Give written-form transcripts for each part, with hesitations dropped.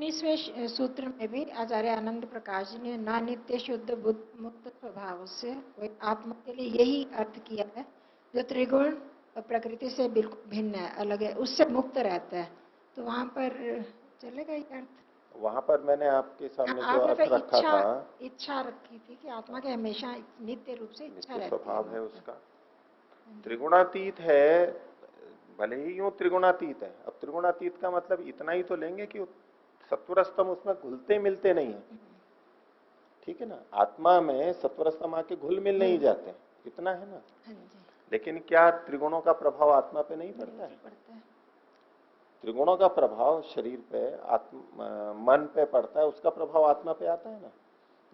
19वें सूत्र में भी आचार्य आनंद प्रकाश जी ने ना नित्य शुद्ध बुद्ध मुक्त स्वभाव से आत्मा के लिए यही अर्थ किया है, जो त्रिगुण प्रकृति से बिल्कुल भिन्न है, अलग है, उससे मुक्त रहता है। तो वहां पर चलेगा ये अर्थ? वहां पर मैंने आपके सामने जो अर्थ रखा था, इच्छा रखी थी कि आत्मा के हमेशा नित्य रूप से इच्छा रहती है, स्वभाव है उसका। त्रिगुणातीत है, भले ही यूं त्रिगुणातीत है। अब त्रिगुणातीत का मतलब इतना ही तो लेंगे कि सत्वरस्तम उसमें घुलते मिलते नहीं है, ठीक है ना। आत्मा में सत्वरस्तम आके घुल मिल नहीं जाते, इतना है ना। लेकिन क्या त्रिगुणों का प्रभाव आत्मा पे नहीं पड़ता है? त्रिगुणों का प्रभाव शरीर पे, मन पे पड़ता है, उसका प्रभाव आत्मा पे आता है ना।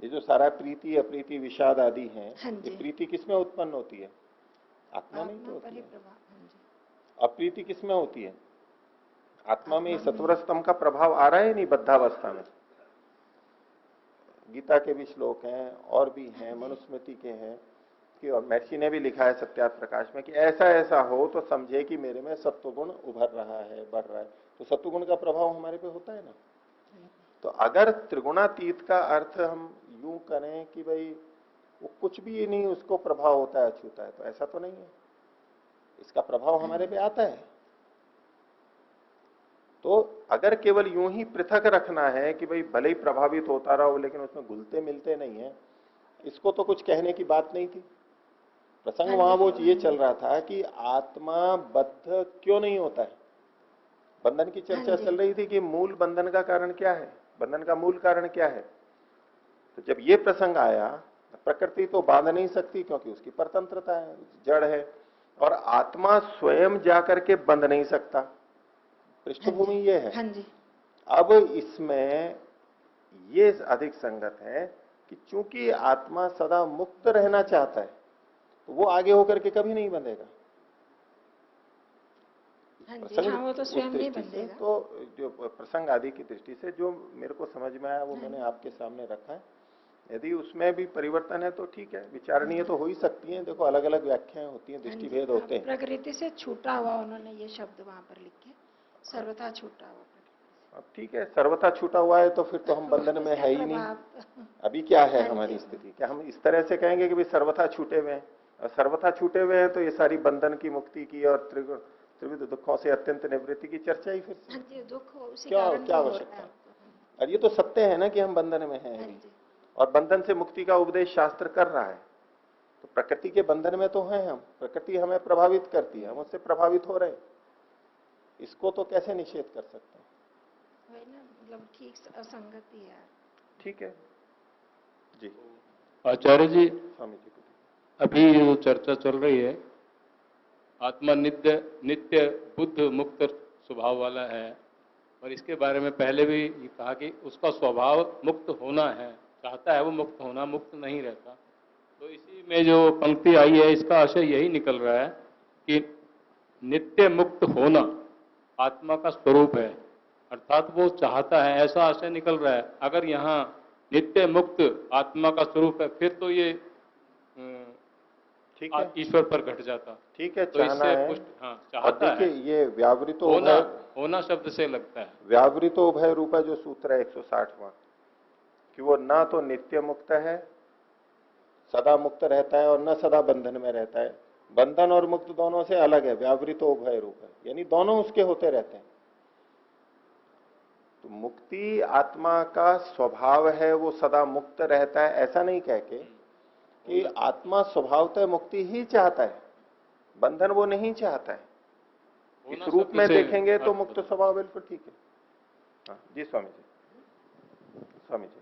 ये जो सारा प्रीति अप्रीति विषाद आदि है, ये प्रीति किसमें उत्पन्न होती है? आत्मा में ही तो होती है। अप्रीति किसमें होती है? आत्मा में। सत्वर स्तंभ का प्रभाव आ रहा है नहीं बद्धावस्था में? गीता के भी श्लोक हैं और भी हैं, मनुस्मृति के हैं कि, और महर्षि ने भी लिखा है सत्यार्थ प्रकाश में कि ऐसा ऐसा हो तो समझे कि मेरे में सत्वगुण उभर रहा है, बढ़ रहा है। तो सत्वगुण का प्रभाव हमारे पे होता है ना। तो अगर त्रिगुणातीत का अर्थ हम यूं करें कि भाई वो कुछ भी नहीं उसको प्रभाव होता है, अछूता है, तो ऐसा तो नहीं है। इसका प्रभाव हमारे पे आता है। तो अगर केवल यूं ही पृथक रखना है कि भाई भले ही प्रभावित होता रहो लेकिन उसमें घुलते मिलते नहीं है, इसको तो कुछ कहने की बात नहीं थी। प्रसंग वहां वो ये चल रहा था कि आत्मा बद्ध क्यों नहीं होता है। बंधन की चर्चा चल रही थी कि मूल बंधन का कारण क्या है, बंधन का मूल कारण क्या है। तो जब ये प्रसंग आया, प्रकृति तो बांध नहीं सकती क्योंकि उसकी परतंत्रता है, जड़ है, और आत्मा स्वयं जाकर के बंध नहीं सकता। पृष्ठभूमि ये है। अब इसमें ये अधिक संगत है कि चूंकि आत्मा सदा मुक्त रहना चाहता है तो वो आगे होकर के कभी नहीं बंधेगा। वो तो स्वयं नहीं बंधेगा। तो जो प्रसंग आदि की दृष्टि से जो मेरे को समझ में आया वो मैंने आपके सामने रखा है। यदि उसमें भी परिवर्तन है तो ठीक है, विचारणीय तो हो ही सकती है। देखो अलग अलग व्याख्याएं होती हैं, दृष्टिभेद होते हैं। प्रकृति से छूटा हुआ, उन्होंने ये शब्द वहां पर लिखे, सर्वथा छूटा हुआ। अब ठीक है, सर्वथा छूटा हुआ है तो फिर तो हम बंधन में है ही नहीं। अभी क्या है हमारी स्थिति? क्या हम इस तरह से कहेंगे कि भाई सर्वथा छूटे हुए हैं? और सर्वथा छूटे हुए हैं तो ये सारी बंधन की मुक्ति की और त्रिविध दुखों से अत्यंत निवृत्ति की चर्चा ही फिर से क्या आवश्यकता? और ये तो सत्य है ना कि हम बंधन में हैं और बंधन से मुक्ति का उपदेश शास्त्र कर रहा है। तो प्रकृति के बंधन में तो हैं हम, प्रकृति हमें प्रभावित करती है, हम उससे प्रभावित हो रहे हैं, इसको तो कैसे निषेध कर सकते हैं? मतलब ठीक असंगति है। ठीक है जी। आचार्य जी, स्वामी जी अभी जो चर्चा चल रही है, आत्मा नित्य बुद्ध मुक्त स्वभाव वाला है, और इसके बारे में पहले भी कहा कि उसका स्वभाव मुक्त होना है, चाहता है वो मुक्त होना, मुक्त नहीं रहता। तो इसी में जो पंक्ति आई है इसका आशय यही निकल रहा है कि नित्य मुक्त होना आत्मा का स्वरूप है, अर्थात वो चाहता है, ऐसा आशय निकल रहा है। अगर यहाँ नित्य मुक्त आत्मा का स्वरूप है फिर तो ये ठीक है, ईश्वर पर घट जाता। ठीक है, तो चाहना है। हाँ, चाहता है। ये व्यावृतो होना शब्द से लगता है। व्यावृतो उभय रूपा जो सूत्र है 160वां, कि वो ना तो नित्य मुक्त है, सदा मुक्त रहता है, और न सदा बंधन में रहता है। बंधन और मुक्त दोनों से अलग है, व्यावृतो उभय रूप है, यानी दोनों उसके होते रहते हैं। तो मुक्ति आत्मा का स्वभाव है, वो सदा मुक्त रहता है, ऐसा नहीं कह के कि आत्मा स्वभावतः मुक्ति ही चाहता है, बंधन वो नहीं चाहता है। इस रूप में देखेंगे तो मुक्त स्वभाव बिल्कुल ठीक है। हाँ जी स्वामी जी। स्वामी जी,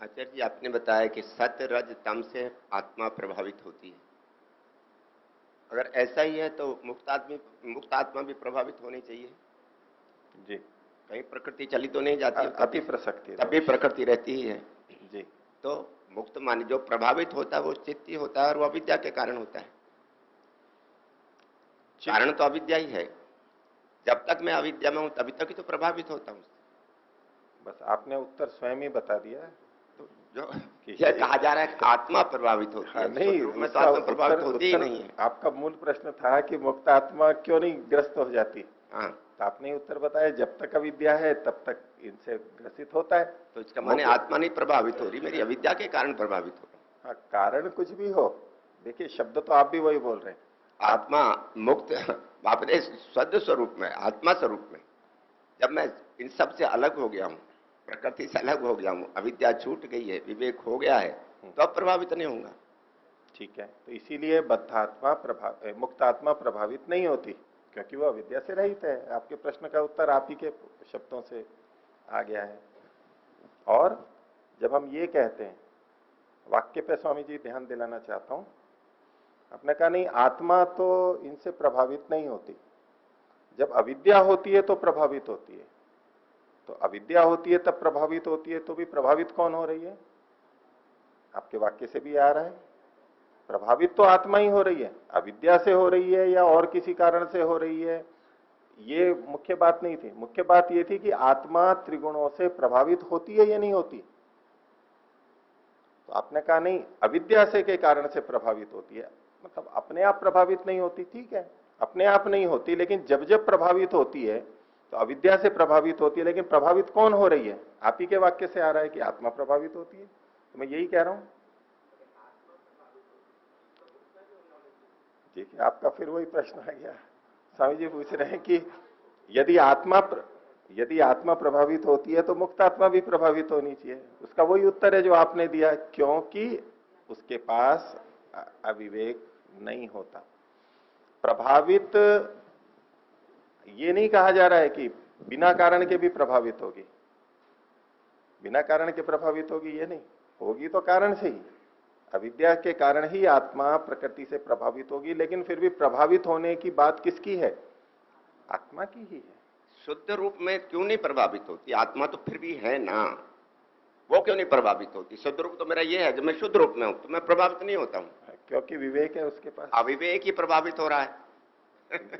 आचार्य जी, आपने बताया कि सत्य रज तम से आत्मा प्रभावित होती है। अगर ऐसा ही है तो मुक्त आत्मा भी प्रभावित होनी चाहिए जी। कहीं प्रकृति चली तो नहीं जाती? अति प्रसक्ति, तभी प्रकृति रहती ही है जी। तो मुक्त माने जो प्रभावित होता है वो चित्त ही होता है, और वो अविद्या के कारण होता है। कारण तो अविद्या ही है। जब तक मैं अविद्या में हूं तभी तक ही तो प्रभावित होता हूं। बस आपने उत्तर स्वयं ही बता दिया। तो जो यह कहा जा रहा है आत्मा प्रभावित होती है, नहीं, मैं तो आत्मा प्रभावित होती ही नहीं है। आपका मूल प्रश्न था कि मुक्त आत्मा क्यों नहीं ग्रस्त हो जाती। हाँ, तो आपने उत्तर बताया, जब तक अविद्या है तब तक इनसे ग्रसित होता है। तो इसका माने आत्मा नहीं प्रभावित हो रही, मेरी अविद्या के कारण प्रभावित हो रही। हाँ, कारण कुछ भी हो, देखिए शब्द तो आप भी वही बोल रहे हैं। आत्मा मुक्त अपने शुद्ध स्वरूप में, आत्मा स्वरूप में, जब मैं इन सब से अलग हो गया हूँ, प्रकृति से अलग हो गया हूँ, अविद्या छूट गई है, विवेक हो गया है, तो अब प्रभावित नहीं होगा। ठीक है, तो इसीलिए बद्धात्मा मुक्त आत्मा प्रभावित नहीं होती, क्योंकि वो अविद्या से रहित है। आपके प्रश्न का उत्तर आप ही के शब्दों से आ गया है। और जब हम ये कहते हैं, वाक्य पे स्वामी जी ध्यान दिलाना चाहता हूं, आपने कहा नहीं आत्मा तो इनसे प्रभावित नहीं होती, जब अविद्या होती है तो प्रभावित होती है। तो अविद्या होती है तब प्रभावित होती है, तो भी प्रभावित कौन हो रही है? आपके वाक्य से भी आ रहा है, प्रभावित तो आत्मा ही हो रही है। अविद्या से हो रही है या और किसी कारण से हो रही है, ये मुख्य बात नहीं थी। मुख्य बात ये थी कि आत्मा त्रिगुणों से प्रभावित होती है या नहीं होती। तो आपने कहा नहीं अविद्या से के कारण से प्रभावित होती है, मतलब अपने आप प्रभावित नहीं होती। ठीक है, अपने आप नहीं होती, लेकिन जब जब प्रभावित होती है तो अविद्या से प्रभावित होती है। लेकिन प्रभावित कौन हो रही है? आप ही के वाक्य से आ रहा है कि आत्मा प्रभावित होती है। तो मैं यही कह रहा हूं। देखिए आपका फिर वही प्रश्न आ गया। स्वामी जी पूछ रहे हैं कि यदि आत्मा प्रभावित होती है तो मुक्त आत्मा भी प्रभावित होनी चाहिए। उसका वही उत्तर है जो आपने दिया, क्योंकि उसके पास अविवेक नहीं होता। प्रभावित ये नहीं कहा जा रहा है कि बिना कारण के भी प्रभावित होगी, बिना कारण के प्रभावित होगी, ये नहीं होगी, तो कारण से ही, अविद्या के कारण ही आत्मा प्रकृति से प्रभावित होगी। लेकिन फिर भी प्रभावित होने की बात किसकी है? आत्मा की ही है। शुद्ध रूप में क्यों नहीं प्रभावित होती? आत्मा तो फिर भी है ना, वो क्यों नहीं प्रभावित होती? शुद्ध रूप तो मेरा ये है, जब मैं शुद्ध रूप में हूं तो मैं प्रभावित नहीं होता हूं, क्योंकि विवेक है उसके पास। अविवेक ही प्रभावित हो रहा है।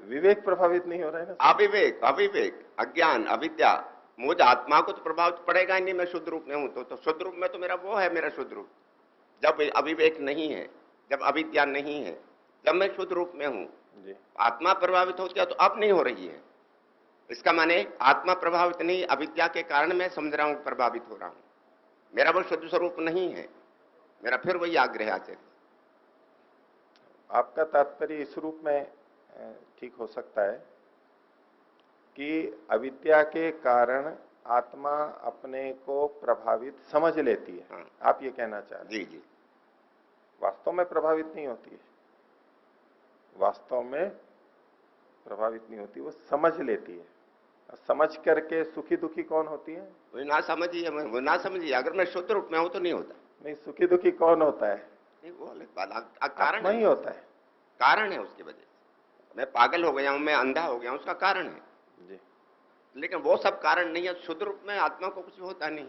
विवेक प्रभावित नहीं हो रहा है ना। अविवेक, अज्ञान, अविद्या, मुझ आत्मा को तो प्रभावित पड़ेगा ही नहीं। मैं शुद्ध रूप में हूं तो शुद्ध रूप में तो मेरा वो है, मेरा शुद्ध रूप। जब अविवेक नहीं है, जब अविद्या नहीं है, जब मैं शुद्ध रूप में हूं, आत्मा प्रभावित होती है तो अब नहीं हो रही है। इसका माने आत्मा प्रभावित नहीं, अविद्या के कारण मैं समझ रहा हूं प्रभावित हो रहा हूं। मेरा वो शुद्ध स्वरूप नहीं है, मेरा फिर वही आग्रह आचर्य। आपका तात्पर्य इस रूप में ठीक हो सकता है कि अविद्या के कारण आत्मा अपने को प्रभावित समझ लेती है। हाँ। आप ये कहना चाह रहे हैं? जी, वास्तव में प्रभावित नहीं होती है, वास्तव में प्रभावित नहीं होती, वो समझ लेती है। समझ करके सुखी दुखी कौन होती है? वो ना समझिए, वो ना समझिए। अगर मैं शुद्ध रूप में हूं तो नहीं होता। नहीं, सुखी दुखी कौन होता है? नहीं, वो अलग बात, कारण नहीं होता है, कारण है उसकी वजह से। मैं पागल हो गया हूं, मैं अंधा हो गया हूं, उसका कारण है जी। लेकिन वो सब कारण नहीं है। शुद्ध रूप में आत्मा को कुछ होता नहीं।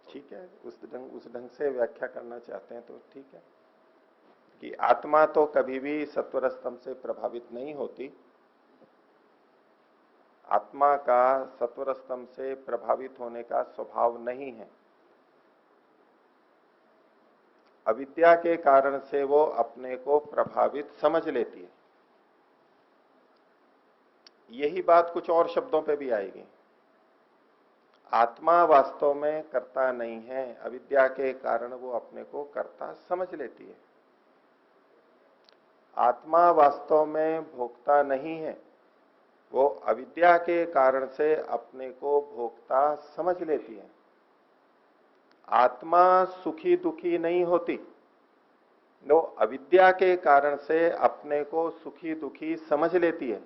ठीक है, उस ढंग से व्याख्या करना चाहते हैं तो ठीक है कि आत्मा तो कभी भी सत्वर स्तंभ से प्रभावित नहीं होती। आत्मा का सत्वर स्तंभ से प्रभावित होने का स्वभाव नहीं है। अविद्या के कारण से वो अपने को प्रभावित समझ लेती है। यही बात कुछ और शब्दों पे भी आएगी। आत्मा वास्तव में कर्ता नहीं है, अविद्या के कारण वो अपने को कर्ता समझ लेती है। आत्मा वास्तव में भोक्ता नहीं है, वो अविद्या के कारण से अपने को भोक्ता समझ लेती है। आत्मा सुखी दुखी नहीं होती, वो अविद्या के कारण से अपने को सुखी दुखी समझ लेती है।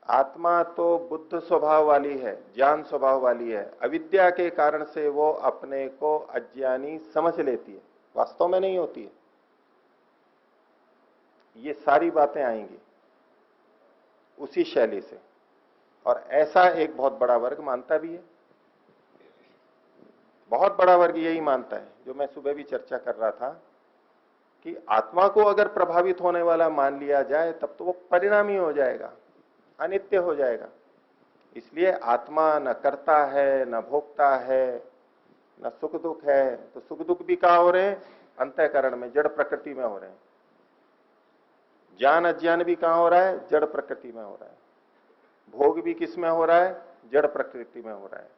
आत्मा तो बुद्ध स्वभाव वाली है, ज्ञान स्वभाव वाली है, अविद्या के कारण से वो अपने को अज्ञानी समझ लेती है, वास्तव में नहीं होती है। ये सारी बातें आएंगी उसी शैली से, और ऐसा एक बहुत बड़ा वर्ग मानता भी है। बहुत बड़ा वर्ग यही मानता है, जो मैं सुबह भी चर्चा कर रहा था कि आत्मा को अगर प्रभावित होने वाला मान लिया जाए तब तो वो परिणामी हो जाएगा, अनित्य हो जाएगा। इसलिए आत्मा न करता है, न भोगता है, न सुख दुख है। तो सुख दुख भी कहाँ हो रहे हैं? अंतःकरण में, जड़ प्रकृति में हो रहे हैं। ज्ञान अज्ञान भी कहाँ हो रहा है? जड़ प्रकृति में हो रहा है। भोग भी किस में हो रहा है? जड़ प्रकृति में हो रहा है।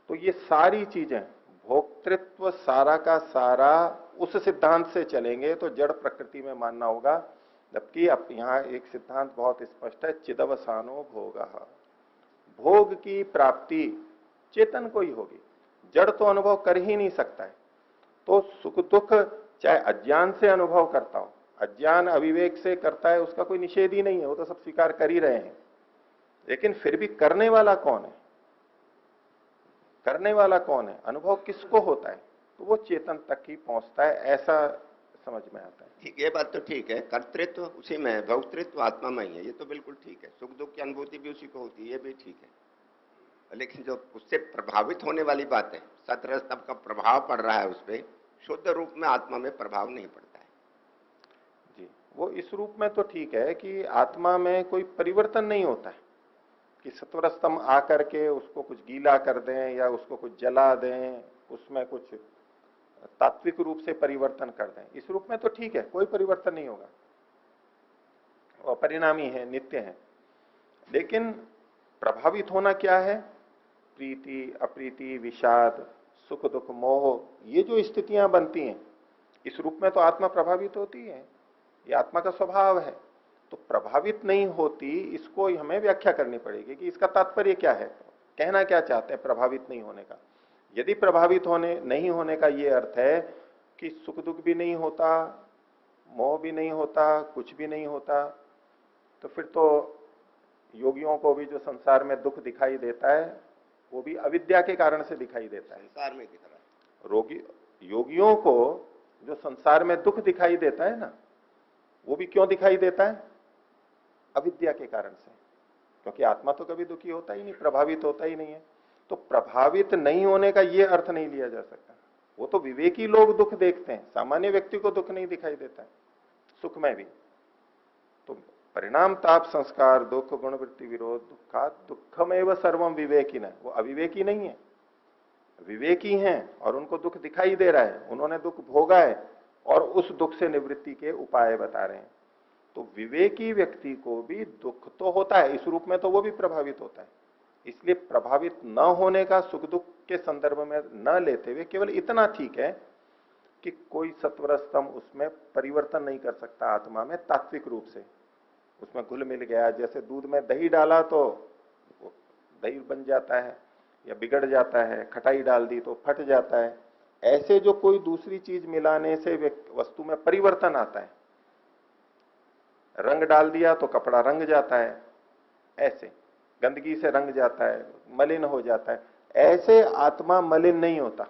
तो ये सारी चीजें, भोक्तृत्व सारा का सारा उस सिद्धांत से चलेंगे तो जड़ प्रकृति में मानना होगा, जबकि अब यहां एक सिद्धांत बहुत स्पष्ट है, चिदवसानो भोगः, भोग की प्राप्ति चेतन को ही होगी, जड़ तो अनुभव कर ही नहीं सकता है। तो सुख दुख चाहे अज्ञान से अनुभव करता हो, अज्ञान अविवेक से करता है, उसका कोई निषेध ही नहीं है, वो तो सब स्वीकार कर ही रहे हैं, लेकिन फिर भी करने वाला कौन है? करने वाला कौन है? अनुभव किसको होता है? तो वो चेतन तक ही पहुंचता है, ऐसा समझ में आता है। ठीक, ये बात तो ठीक है, कर्तृत्व उसी में है, भोक्तृत्व आत्मा में ही है, ये तो बिल्कुल ठीक है। सुख दुख की अनुभूति भी उसी को होती है, ये भी ठीक है। लेकिन जो उससे प्रभावित होने वाली बात है, सतरस्तम का प्रभाव पड़ रहा है उस पर, शुद्ध रूप में आत्मा में प्रभाव नहीं पड़ता है जी, वो इस रूप में तो ठीक है कि आत्मा में कोई परिवर्तन नहीं होता है कि सत्वर स्तंभ आकर के उसको कुछ गीला कर दें या उसको कुछ जला दें, उसमें कुछ तात्विक रूप से परिवर्तन कर दें, इस रूप में तो ठीक है, कोई परिवर्तन नहीं होगा, वो परिणामी है, नित्य है। लेकिन प्रभावित होना क्या है? प्रीति अप्रीति, विषाद, सुख दुख, मोह, ये जो स्थितियां बनती हैं, इस रूप में तो आत्मा प्रभावित होती है, ये आत्मा का स्वभाव है। तो प्रभावित नहीं होती, इसको हमें व्याख्या करनी पड़ेगी कि इसका तात्पर्य क्या है, कहना क्या चाहते हैं प्रभावित नहीं होने का। यदि प्रभावित होने नहीं होने का ये अर्थ है कि सुख दुख भी नहीं होता, मोह भी नहीं होता, कुछ भी नहीं होता, तो फिर तो योगियों को भी जो संसार में दुख दिखाई देता है वो भी अविद्या के कारण से दिखाई देता है। संसार में दिख रहा है। रोगी योगियों को जो संसार में दुख दिखाई देता है ना, वो भी क्यों दिखाई देता है? अविद्या के कारण से, क्योंकि आत्मा तो कभी दुखी होता ही नहीं, प्रभावित होता ही नहीं है। तो प्रभावित नहीं होने का ये अर्थ नहीं लिया जा सकता। वो तो विवेकी लोग दुख देखते हैं, सामान्य व्यक्ति को दुख नहीं दिखाई देता है, सुख में भी। तो परिणाम ताप संस्कार दुख गुण वृत्ति विरोध दुखा दुखमेव सर्वम विवेकी न, वो अविवेकी नहीं है, विवेकी हैं और उनको दुख दिखाई दे रहा है, उन्होंने दुख भोगा है और उस दुख से निवृत्ति के उपाय बता रहे हैं। तो विवेकी व्यक्ति को भी दुख तो होता है, इस रूप में तो वो भी प्रभावित होता है। इसलिए प्रभावित न होने का सुख दुख के संदर्भ में न लेते हुए केवल इतना ठीक है कि कोई सत्वर स्तंभ उसमें परिवर्तन नहीं कर सकता आत्मा में तात्विक रूप से, उसमें घुल मिल गया। जैसे दूध में दही डाला तो दही बन जाता है या बिगड़ जाता है, खटाई डाल दी तो फट जाता है, ऐसे जो कोई दूसरी चीज मिलाने से वस्तु में परिवर्तन आता है, रंग डाल दिया तो कपड़ा रंग जाता है, ऐसे गंदगी से रंग जाता है, मलिन हो जाता है, ऐसे आत्मा मलिन नहीं होता,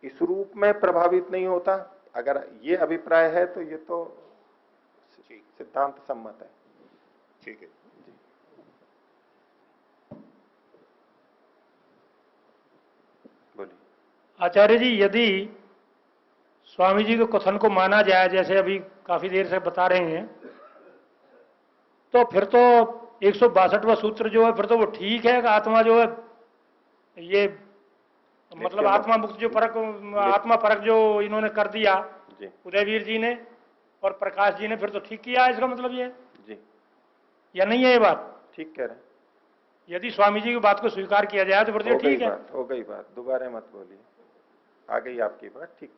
इस रूप में प्रभावित नहीं होता। अगर ये अभिप्राय है तो ये तो सिद्धांत सम्मत है। ठीक है। बोलिए। आचार्य जी, यदि स्वामी जी के कथन को माना जाए, जैसे अभी काफी देर से बता रहे हैं, तो फिर तो 162वां सूत्र जो है फिर तो वो ठीक है कि आत्मा जो है ये मतलब आत्मा मुक्त जो परक, आत्मा परक जो इन्होंने कर दिया उदयवीर जी ने और प्रकाश जी ने, फिर तो ठीक किया, इसका मतलब ये जी, या नहीं है? ये बात ठीक कह रहे हैं। यदि स्वामी जी की बात को स्वीकार किया जाए तो फिर तो ठीक है। हो गई बात, दोबारा मत बोलिए, आ गई आपकी बात, ठीक,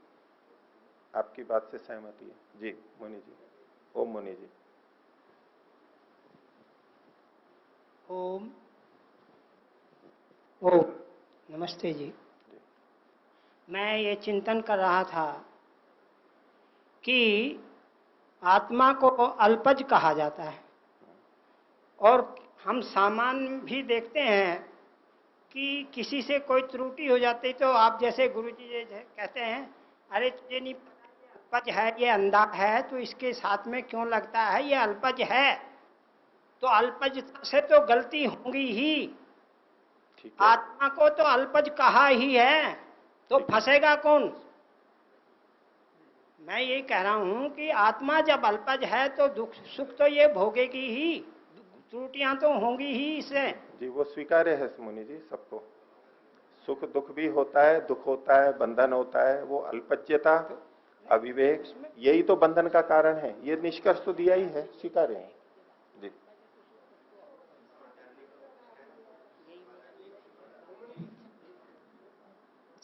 आपकी बात से सहमति है। जी मुनि जी, ओम मुनि जी। ओम ओम नमस्ते जी। मैं ये चिंतन कर रहा था कि आत्मा को अल्पज कहा जाता है और हम सामान्य भी देखते हैं कि किसी से कोई त्रुटि हो जाती तो आप जैसे गुरुजी जी कहते हैं, अरे तुझे नहीं पता ये अल्पज है, ये अंधा है, तो इसके साथ में क्यों लगता है, ये अल्पज है। तो अल्पज से तो गलती होंगी ही, आत्मा को तो अल्पज कहा ही है, तो फंसेगा कौन? मैं ये कह रहा हूं कि आत्मा जब अल्पज है तो दुख सुख तो ये भोगेगी ही, त्रुटियां तो होंगी ही इससे। जी वो स्वीकार्य है मुनि जी, सबको सुख दुख भी होता है, दुख होता है, बंधन होता है, वो अल्पज्यता अविवेक यही तो बंधन का कारण है, ये निष्कर्ष तो दिया ही है, स्वीकार्य है। जी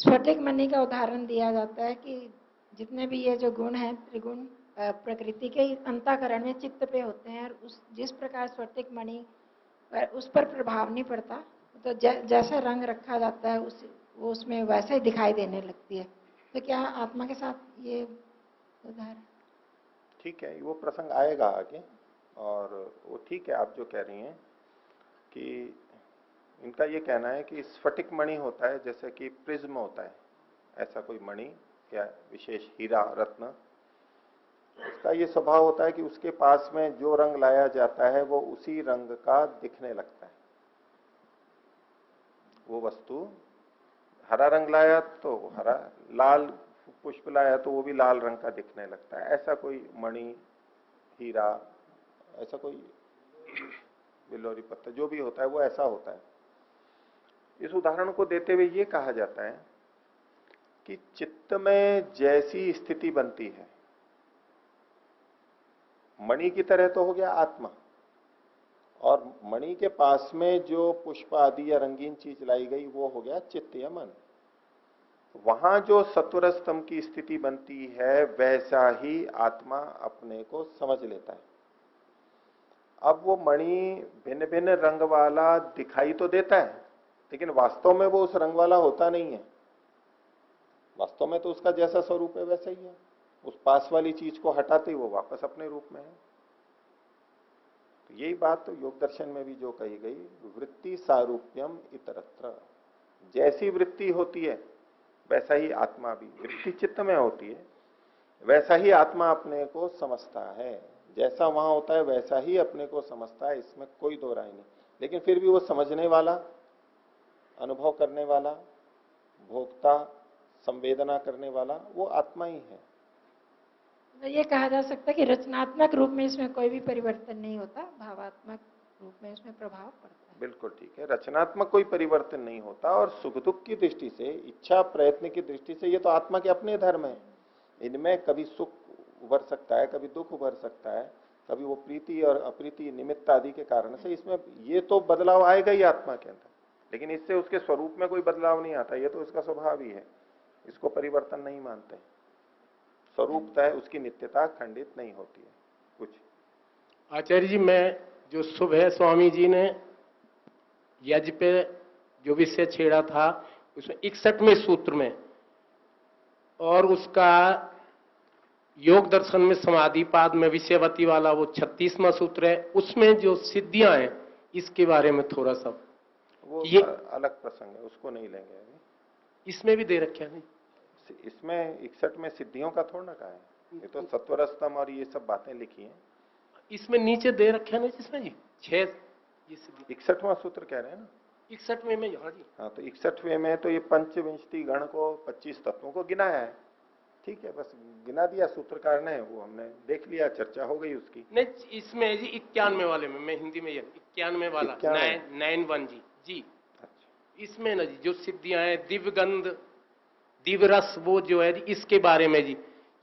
स्फटिक मणि का उदाहरण दिया जाता है कि जितने भी ये जो गुण हैं त्रिगुण प्रकृति के अंतःकरण में चित्त पे होते हैं, और उस जिस प्रकार स्फटिक मणि पर उस पर प्रभाव नहीं पड़ता, तो जैसा रंग रखा जाता है वो उसमें वैसे ही दिखाई देने लगती है। तो क्या आत्मा के साथ ये उदाहरण? ठीक है, वो प्रसंग आएगा आगे, और वो ठीक है आप जो कह रही हैं कि इनका ये कहना है कि स्फटिक मणि होता है जैसे कि प्रिज्म होता है, ऐसा कोई मणि या विशेष हीरा रत्न, इसका ये स्वभाव होता है कि उसके पास में जो रंग लाया जाता है वो उसी रंग का दिखने लगता है। वो वस्तु हरा रंग लाया तो हरा, लाल पुष्प लाया तो वो भी लाल रंग का दिखने लगता है। ऐसा कोई मणि, हीरा, ऐसा कोई बिल्लोरी पत्थर जो भी होता है वो ऐसा होता है। इस उदाहरण को देते हुए ये कहा जाता है कि चित्त में जैसी स्थिति बनती है, मणि की तरह तो हो गया आत्मा, और मणि के पास में जो पुष्प आदि या रंगीन चीज लाई गई वो हो गया चित्त या मन। वहां जो सत्वर स्तंभ की स्थिति बनती है वैसा ही आत्मा अपने को समझ लेता है। अब वो मणि भिन्न भिन्न रंग वाला दिखाई तो देता है, लेकिन वास्तव में वो उस रंग वाला होता नहीं है। वास्तव में तो उसका जैसा स्वरूप है वैसा ही है। उस पास वाली चीज को हटाते ही वो वापस अपने रूप में है। तो यही बात तो योग दर्शन में भी जो कही गई, वृत्ति सारूप्यम इतरत्र, जैसी वृत्ति होती है वैसा ही आत्मा भी, वृत्ति चित्त में होती है वैसा ही आत्मा अपने को समझता है। जैसा वहां होता है वैसा ही अपने को समझता है, इसमें कोई दो राय नहीं। लेकिन फिर भी वो समझने वाला, अनुभव करने वाला, भोक्ता, संवेदना करने वाला वो आत्मा ही है। तो ये कहा जा सकता है कि रचनात्मक रूप में इसमें कोई भी परिवर्तन नहीं होता, भावात्मक रूप में इसमें प्रभाव पड़ता है। बिल्कुल ठीक है, रचनात्मक कोई परिवर्तन नहीं होता। और सुख दुख की दृष्टि से, इच्छा प्रयत्न की दृष्टि से ये तो आत्मा के अपने धर्म है। इनमें कभी सुख उभर सकता है, कभी दुख उभर सकता है, कभी वो प्रीति और अप्रीति निमित्त आदि के कारण से इसमें ये तो बदलाव आएगा ही आत्मा के अंदर, लेकिन इससे उसके स्वरूप में कोई बदलाव नहीं आता। ये तो उसका स्वभाव ही है, इसको परिवर्तन नहीं मानते। स्वरूपता है, उसकी नित्यता खंडित नहीं होती है। कुछ आचार्य जी, मैं जो सुबह स्वामी जी ने यज्ञ पे जो विषय छेड़ा था उसमें 61वें सूत्र में, और उसका योग दर्शन में समाधिपाद में विषयवती वाला वो 36वां सूत्र है, उसमें जो सिद्धियां हैं इसके बारे में थोड़ा सा वो ये अलग प्रसंग है, उसको नहीं लेंगे अभी। इसमें भी दे रखे हैं। इसमें 61 में सिद्धियों का थोड़ा ना कहा है, ये तो सत्वर स्तंभ और ये सब बातें लिखी हैं। इसमें नीचे दे रखे हैं ना जिसमें जी 6 61वां सूत्र कह रहे हैं ना, 61वें में। हाँ जी, हाँ, तो 61वें में तो ये पंचविंशति गण को 25 तत्वों को गिनाया है। ठीक है, बस गिना दिया सूत्रकार ने, वो हमने देख लिया, चर्चा हो गई उसकी। नहीं, इसमें जी 91 वाले में, मैं हिंदी में 91 वाला 91 जी। अच्छा, इसमें ना जी जो सिद्धियां हैं, दिव्यगंध, दिव्यरस, वो जो है जी इसके बारे में जी,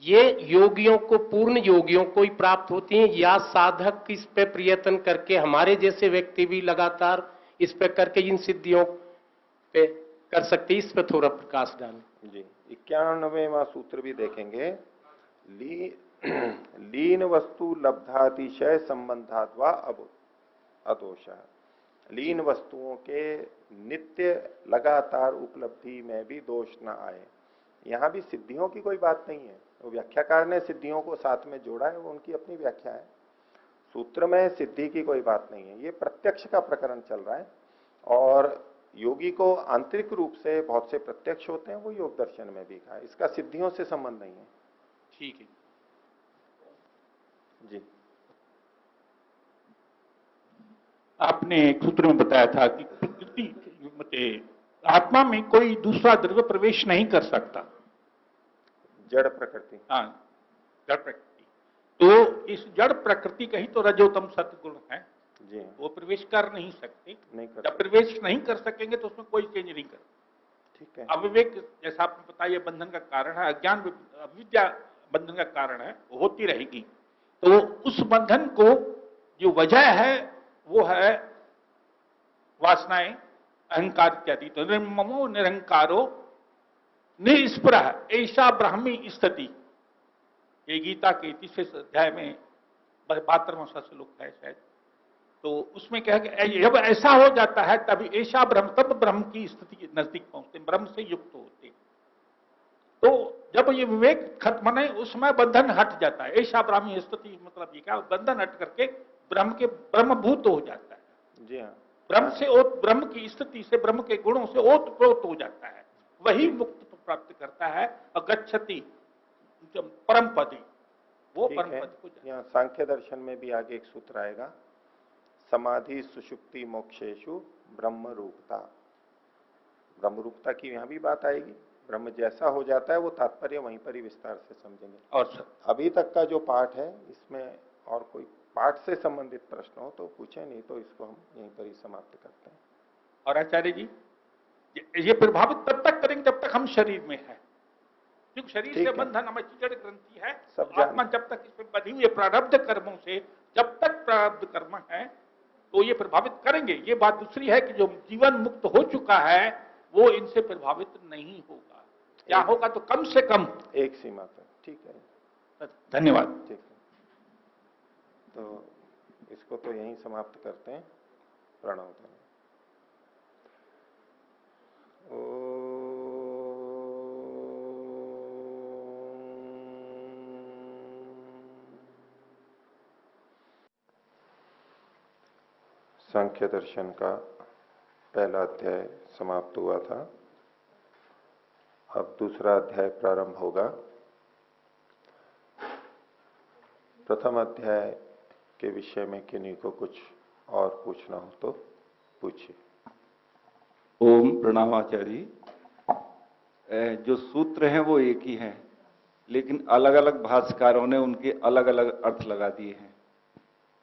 ये योगियों को, पूर्ण योगियों को ही प्राप्त होती हैं, या साधक इस पे प्रयत्न करके, हमारे जैसे व्यक्ति भी लगातार इस पे करके इन सिद्धियों पे कर सकते। इस पे थोड़ा प्रकाश डालें जी। 91वां सूत्र भी देखेंगे। लीन वस्तु लब्धातिशय संबंधाद्वा अदोष। लीन वस्तुओं के नित्य लगातार उपलब्धि में भी दोष न आए। यहां भी सिद्धियों की कोई बात नहीं है, वो व्याख्याकार ने सिद्धियों को साथ में जोड़ा है, वो उनकी अपनी व्याख्या है। सूत्र में सिद्धि की कोई बात नहीं है, ये प्रत्यक्ष का प्रकरण चल रहा है। और योगी को आंतरिक रूप से बहुत से प्रत्यक्ष होते हैं, वो योग दर्शन में भी कहा है, इसका सिद्धियों से संबंध नहीं है। ठीक है जी। आपने एक सूत्र में बताया था कि प्रकृति आत्मा में कोई दूसरा द्रव्य प्रवेश नहीं कर सकता, जड़ प्रकृति। हाँ, जड़ प्रकृति। तो इस जड़ प्रकृति का ही तो रजोतम सत्गुण है जी, वो प्रवेश कर नहीं सकते। नहीं कर जब प्रवेश नहीं कर सकेंगे तो उसमें कोई चेंज नहीं कर। ठीक है। अविवेक, जैसा आपने बताया, बंधन का कारण है, अज्ञान अविद्या बंधन का कारण है, वो होती रहेगी। तो उस बंधन को जो वजह है वो है वासनाएं, अहंकार इत्यादि। तो निर्ममो निरंकारो निस्पृह ऐसा ब्राह्मी स्थिति, ये गीता के 31वें अध्याय में 72वां श्लोक है शायद, तो उसमें क्या है कि जब ऐसा हो जाता है तभी ऐसा ब्रह्म, तब ब्रह्म की स्थिति के नजदीक पहुंचते, ब्रह्म से युक्त होते। तो जब ये विवेक खत्म नहीं, उसमें बंधन हट जाता है। ऐसा ब्राह्मी स्थिति मतलब ये क्या, बंधन हट करके ब्रह्म के ब्रह्मभूत हो जाता है। जी हाँ, ब्रह्म से ब्रह्म की स्थिति से, ब्रह्म के गुणों से ओतप्रोत हो जाता है, वही मुक्त प्राप्त करता है। अगच्छति परम पदी, वो ठीक परम है। पद को जाता है। यहाँ सांख्य दर्शन में भी आगे एक सूत्र आएगा, समाधि सुषुप्ति मोक्षेशु ब्रह्म रूपता। ब्रह्म रूपता की यहाँ भी बात आएगी। ब्रह्म जैसा हो जाता है वो तात्पर्य वहीं पर ही विस्तार से समझेंगे। और अभी तक का जो पाठ है इसमें और कोई पाठ से संबंधित प्रश्न हो तो पूछे, नहीं तो इसको हम यहीं पर ही समाप्त करते हैं। और आचार्य जी, ये प्रभावित तब तक करेंगे जब तक हम शरीर में है, क्योंकि शरीर ठीक से है। बंधन हमें जड़ ग्रंथि है। सब तो आत्मा जब तक इसमें बधी हुई प्रारब्ध कर्मों से, जब तक प्रारब्ध कर्म है तो ये प्रभावित करेंगे। ये बात दूसरी है कि जो जीवन मुक्त हो चुका है वो इनसे प्रभावित नहीं होगा, क्या होगा तो कम से कम एक सीमा तक। ठीक है, धन्यवाद। ठीक है, तो इसको तो यहीं समाप्त करते हैं। प्रणव। सांख्य दर्शन का पहला अध्याय समाप्त हुआ था। अब दूसरा अध्याय प्रारंभ होगा। प्रथम अध्याय के विषय में किन्हीं को कुछ और पूछना हो तो पूछिए। ओम प्रणाम आचार्य। जो सूत्र हैं वो एक ही हैं, लेकिन अलग अलग भाष्यकारों ने उनके अलग अलग अर्थ लगा दिए हैं।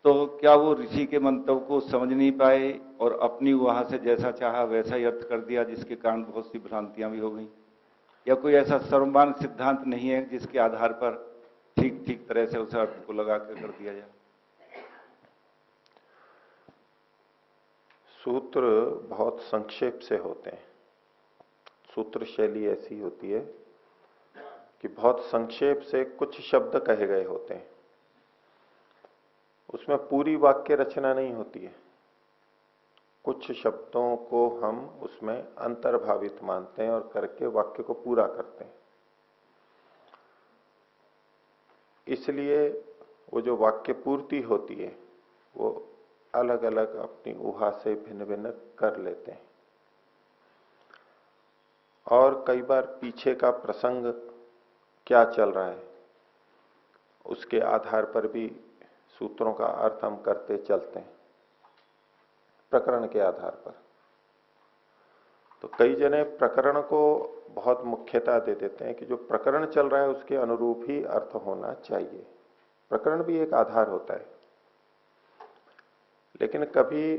तो क्या वो ऋषि के मंतव्य को समझ नहीं पाए और अपनी वहां से जैसा चाहा वैसा ही अर्थ कर दिया, जिसके कारण बहुत सी भ्रांतियां भी हो गई? या कोई ऐसा सर्वमान्य सिद्धांत नहीं है जिसके आधार पर ठीक ठीक तरह से उस अर्थ को लगा कर दिया जाए? सूत्र बहुत संक्षेप से होते हैं। सूत्र शैली ऐसी होती है कि बहुत संक्षेप से कुछ शब्द कहे गए होते हैं, उसमें पूरी वाक्य रचना नहीं होती है। कुछ शब्दों को हम उसमें अंतर्भावित मानते हैं और करके वाक्य को पूरा करते हैं। इसलिए वो जो वाक्य पूर्ति होती है वो अलग अलग अपनी ऊहा से भिन्न भिन्न कर लेते हैं। और कई बार पीछे का प्रसंग क्या चल रहा है उसके आधार पर भी सूत्रों का अर्थ हम करते चलते हैं, प्रकरण के आधार पर। तो कई जने प्रकरण को बहुत मुख्यता दे देते हैं कि जो प्रकरण चल रहा है उसके अनुरूप ही अर्थ होना चाहिए। प्रकरण भी एक आधार होता है, लेकिन कभी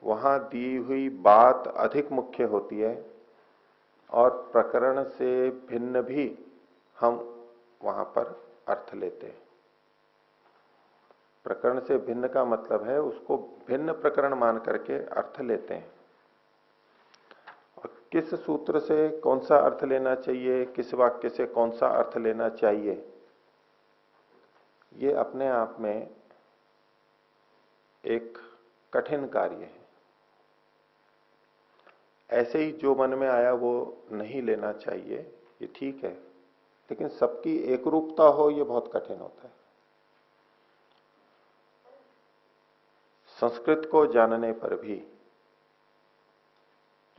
वहां दी हुई बात अधिक मुख्य होती है और प्रकरण से भिन्न भी हम वहां पर अर्थ लेते हैं। प्रकरण से भिन्न का मतलब है उसको भिन्न प्रकरण मान करके अर्थ लेते हैं। और किस सूत्र से कौन सा अर्थ लेना चाहिए, किस वाक्य से कौन सा अर्थ लेना चाहिए, ये अपने आप में एक कठिन कार्य है। ऐसे ही जो मन में आया वो नहीं लेना चाहिए, ये ठीक है, लेकिन सबकी एक रूपता हो ये बहुत कठिन होता है। संस्कृत को जानने पर भी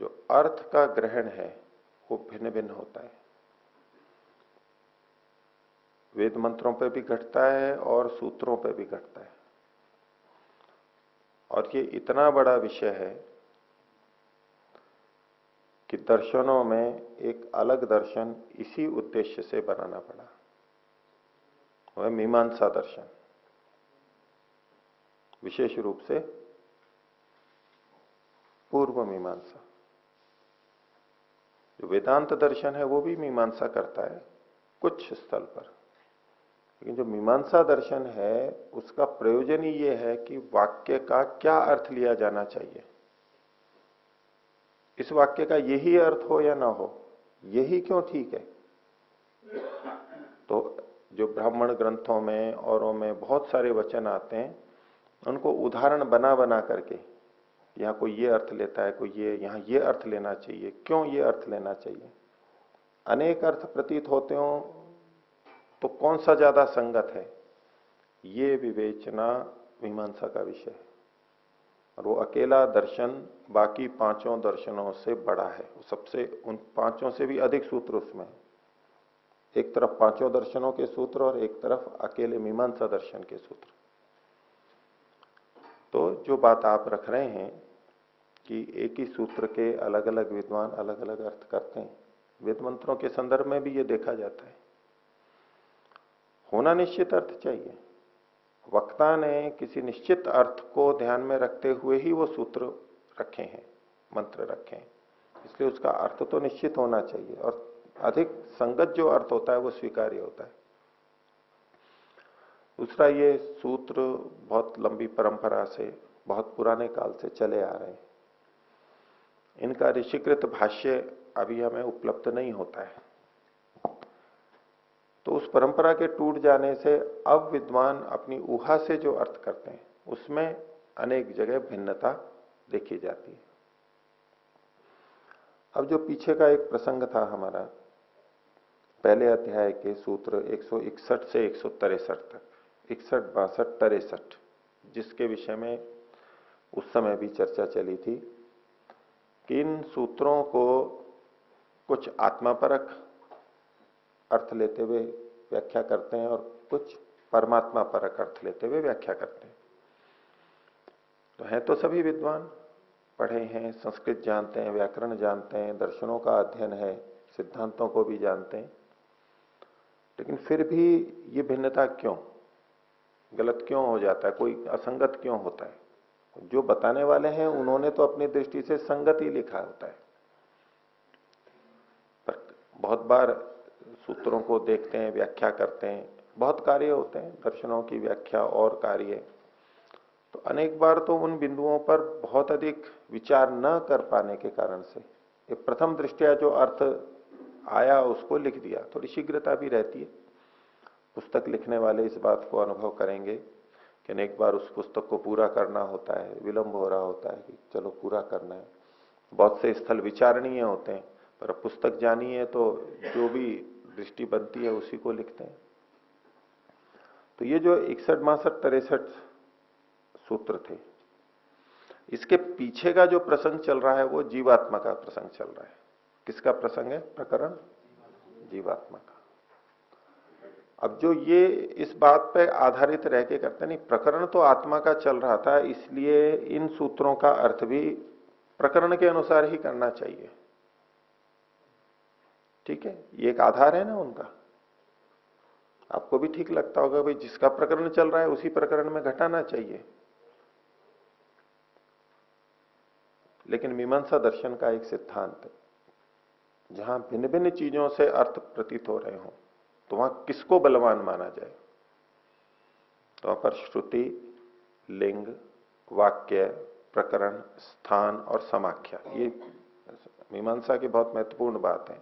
जो अर्थ का ग्रहण है वो भिन्न भिन्न होता है। वेद मंत्रों पे भी घटता है और सूत्रों पे भी घटता है। और ये इतना बड़ा विषय है कि दर्शनों में एक अलग दर्शन इसी उद्देश्य से बनाना पड़ा, वह मीमांसा दर्शन। विशेष रूप से पूर्व मीमांसा। जो वेदांत दर्शन है वो भी मीमांसा करता है कुछ स्थल पर, लेकिन जो मीमांसा दर्शन है उसका प्रयोजन ही ये है कि वाक्य का क्या अर्थ लिया जाना चाहिए, इस वाक्य का यही अर्थ हो या ना हो, यही क्यों ठीक है? तो जो ब्राह्मण ग्रंथों में औरों में बहुत सारे वचन आते हैं, उनको उदाहरण बना बना करके, यहाँ कोई ये अर्थ लेता है, कोई ये, यहाँ ये अर्थ लेना चाहिए, क्यों ये अर्थ लेना चाहिए, अनेक अर्थ प्रतीत होते हो तो कौन सा ज्यादा संगत है, ये विवेचना मीमांसा का विषय है। और वो अकेला दर्शन बाकी पांचों दर्शनों से बड़ा है, सबसे, उन पांचों से भी अधिक सूत्र उसमें है। एक तरफ पांचों दर्शनों के सूत्र और एक तरफ अकेले मीमांसा दर्शन के सूत्र। तो जो बात आप रख रहे हैं कि एक ही सूत्र के अलग अलग विद्वान अलग अलग अर्थ करते हैं, वेद मंत्रों के संदर्भ में भी ये देखा जाता है। होना निश्चित अर्थ चाहिए, वक्ता ने किसी निश्चित अर्थ को ध्यान में रखते हुए ही वो सूत्र रखे हैं, मंत्र रखे हैं, इसलिए उसका अर्थ तो निश्चित होना चाहिए और अधिक संगत जो अर्थ होता है वो स्वीकार्य होता है। दूसरा, ये सूत्र बहुत लंबी परंपरा से, बहुत पुराने काल से चले आ रहे हैं। इनका ऋषिकृत भाष्य अभी हमें उपलब्ध नहीं होता है, तो उस परंपरा के टूट जाने से अब विद्वान अपनी ऊहा से जो अर्थ करते हैं उसमें अनेक जगह भिन्नता देखी जाती है। अब जो पीछे का एक प्रसंग था हमारा, पहले अध्याय के सूत्र 161 से 163 तक, 61, 62, 63, जिसके विषय में उस समय भी चर्चा चली थी कि इन सूत्रों को कुछ आत्मापरक अर्थ लेते हुए व्याख्या करते हैं और कुछ परमात्मा परक अर्थ लेते हुए व्याख्या करते हैं। तो है तो सभी विद्वान, पढ़े हैं, संस्कृत जानते हैं, व्याकरण जानते हैं, दर्शनों का अध्ययन है, सिद्धांतों को भी जानते हैं, लेकिन फिर भी ये भिन्नता क्यों, गलत क्यों हो जाता है, कोई असंगत क्यों होता है? जो बताने वाले हैं उन्होंने तो अपनी दृष्टि से संगत ही लिखा होता है, पर बहुत बार सूत्रों को देखते हैं, व्याख्या करते हैं, बहुत कार्य होते हैं दर्शनों की व्याख्या और कार्य, तो अनेक बार तो उन बिंदुओं पर बहुत अधिक विचार न कर पाने के कारण से ये प्रथम दृष्टया जो अर्थ आया उसको लिख दिया, थोड़ी शीघ्रता भी रहती है। पुस्तक लिखने वाले इस बात को अनुभव करेंगे कि अनेक बार उस पुस्तक को पूरा करना होता है, विलंब हो रहा होता है कि चलो पूरा करना है, बहुत से स्थल विचारणीय होते हैं, पर पुस्तक जानी है तो जो भी दृष्टि बनती है उसी को लिखते हैं। तो ये जो 61, 62, 63 सूत्र थे, इसके पीछे का जो प्रसंग चल रहा है वो जीवात्मा का प्रसंग चल रहा है। किसका प्रसंग है? प्रकरण जीवात्मा का। अब जो ये इस बात पे आधारित रह के करते नहीं, प्रकरण तो आत्मा का चल रहा था, इसलिए इन सूत्रों का अर्थ भी प्रकरण के अनुसार ही करना चाहिए। ठीक है, ये एक आधार है ना उनका। आपको भी ठीक लगता होगा भाई जिसका प्रकरण चल रहा है उसी प्रकरण में घटाना चाहिए, लेकिन मीमांसा दर्शन का एक सिद्धांत है, जहां भिन्न भिन्न चीजों से अर्थ प्रतीत हो रहे हो तो वहां किसको बलवान माना जाए? तो वहां पर श्रुति, लिंग, वाक्य, प्रकरण, स्थान और समाख्या, ये मीमांसा की बहुत महत्वपूर्ण बात है।